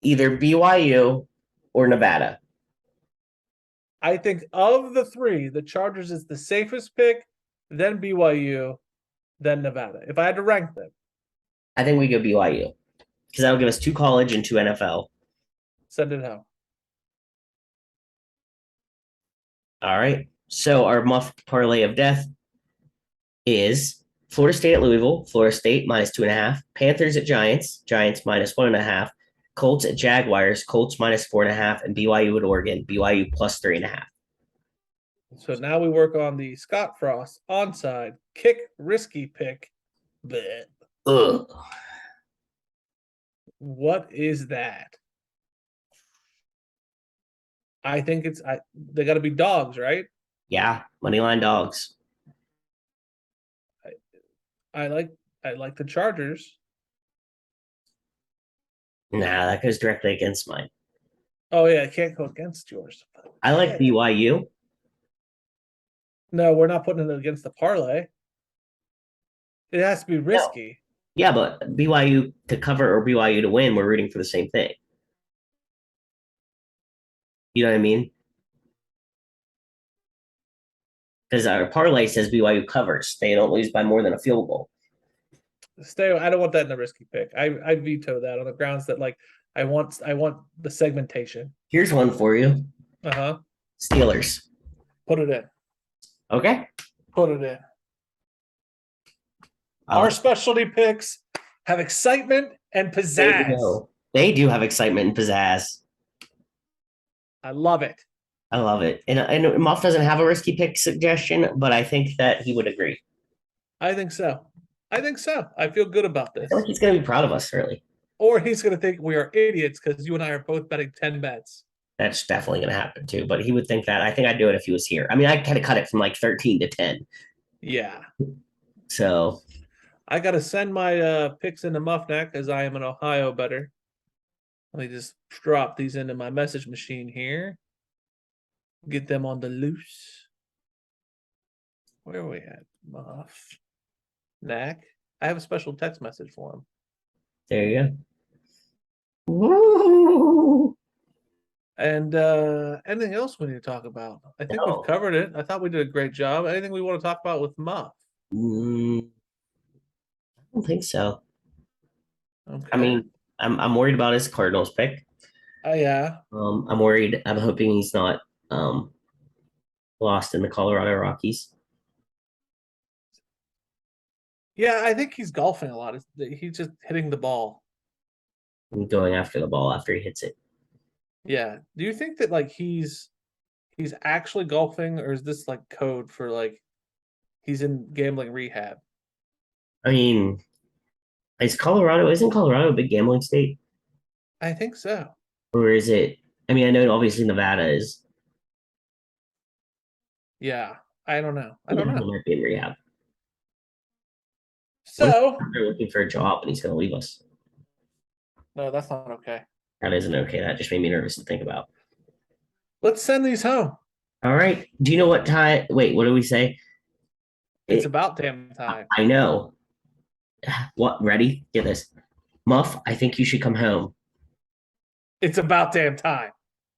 [SPEAKER 3] Either BYU or Nevada.
[SPEAKER 4] I think of the three, the Chargers is the safest pick, then BYU, then Nevada. If I had to rank them.
[SPEAKER 3] I think we go BYU because that'll give us 2 college and 2 NFL.
[SPEAKER 4] Send it home.
[SPEAKER 3] All right. So our Muff parlay of death is Florida State at Louisville, Florida State minus 2.5, Panthers at Giants, Giants minus 1.5, Colts at Jaguars, Colts minus 4.5, and BYU at Oregon, BYU plus 3.5.
[SPEAKER 4] So now we work on the Scott Frost onside kick risky pick. Blech.
[SPEAKER 3] Ugh.
[SPEAKER 4] What is that? I think they got to be dogs, right?
[SPEAKER 3] Yeah, moneyline dogs.
[SPEAKER 4] I like the Chargers.
[SPEAKER 3] Nah, that goes directly against mine.
[SPEAKER 4] Oh yeah, I can't go against yours.
[SPEAKER 3] I like BYU.
[SPEAKER 4] No, we're not putting it against the parlay. It has to be risky.
[SPEAKER 3] Yeah, but BYU to cover or BYU to win, we're rooting for the same thing. You know what I mean? because our parlay says BYU covers. They don't lose by more than a field goal.
[SPEAKER 4] Stay. I don't want that in the risky pick. I veto that on the grounds that like I want the segmentation.
[SPEAKER 3] Here's one for you. Steelers.
[SPEAKER 4] Put it in.
[SPEAKER 3] Okay.
[SPEAKER 4] Put it in. Our specialty picks have excitement and pizzazz.
[SPEAKER 3] They do have excitement and pizzazz.
[SPEAKER 4] I love it.
[SPEAKER 3] I love it. And Muff doesn't have a risky pick suggestion, but I think that he would agree.
[SPEAKER 4] I think so. I feel good about this.
[SPEAKER 3] I feel like he's going to be proud of us, really.
[SPEAKER 4] Or he's going to think we are idiots because you and I are both betting 10 bets.
[SPEAKER 3] That's definitely going to happen too. But he would think that. I think I'd do it if he was here. I mean, I kind of cut it from like 13 to 10.
[SPEAKER 4] Yeah.
[SPEAKER 3] So
[SPEAKER 4] I got to send my picks into Muff neck as I am an Ohio bettor. Let me just drop these into my message machine here. Get them on the loose. Where are we at? Muff. Knack. I have a special text message for him.
[SPEAKER 3] There you go. Woo!
[SPEAKER 4] And anything else we need to talk about? I think we've covered it. I thought we did a great job. Anything we want to talk about with Muff?
[SPEAKER 3] I don't think so.
[SPEAKER 4] Okay.
[SPEAKER 3] I mean, I'm worried about his Cardinals pick.
[SPEAKER 4] Oh yeah.
[SPEAKER 3] I'm worried. I'm hoping he's not lost in the Colorado Rockies.
[SPEAKER 4] Yeah, I think he's golfing a lot. He's just hitting the ball.
[SPEAKER 3] And going after the ball after he hits it.
[SPEAKER 4] Yeah. Do you think that like he's actually golfing, or is this like code for like he's in gambling rehab?
[SPEAKER 3] I mean, isn't Colorado a big gambling state?
[SPEAKER 4] I think so.
[SPEAKER 3] Or is it? I mean, I know obviously Nevada is.
[SPEAKER 4] Yeah, I don't know.
[SPEAKER 3] He might be in rehab.
[SPEAKER 4] So
[SPEAKER 3] they're looking for a job and he's going to leave us.
[SPEAKER 4] No, that's not okay.
[SPEAKER 3] That isn't okay. That just made me nervous to think about.
[SPEAKER 4] Let's send these home.
[SPEAKER 3] All right. Do you know what time? Wait, what do we say?
[SPEAKER 4] It's about damn time.
[SPEAKER 3] I know. What? Ready? Get this. Muff, I think you should come home.
[SPEAKER 4] It's about damn time.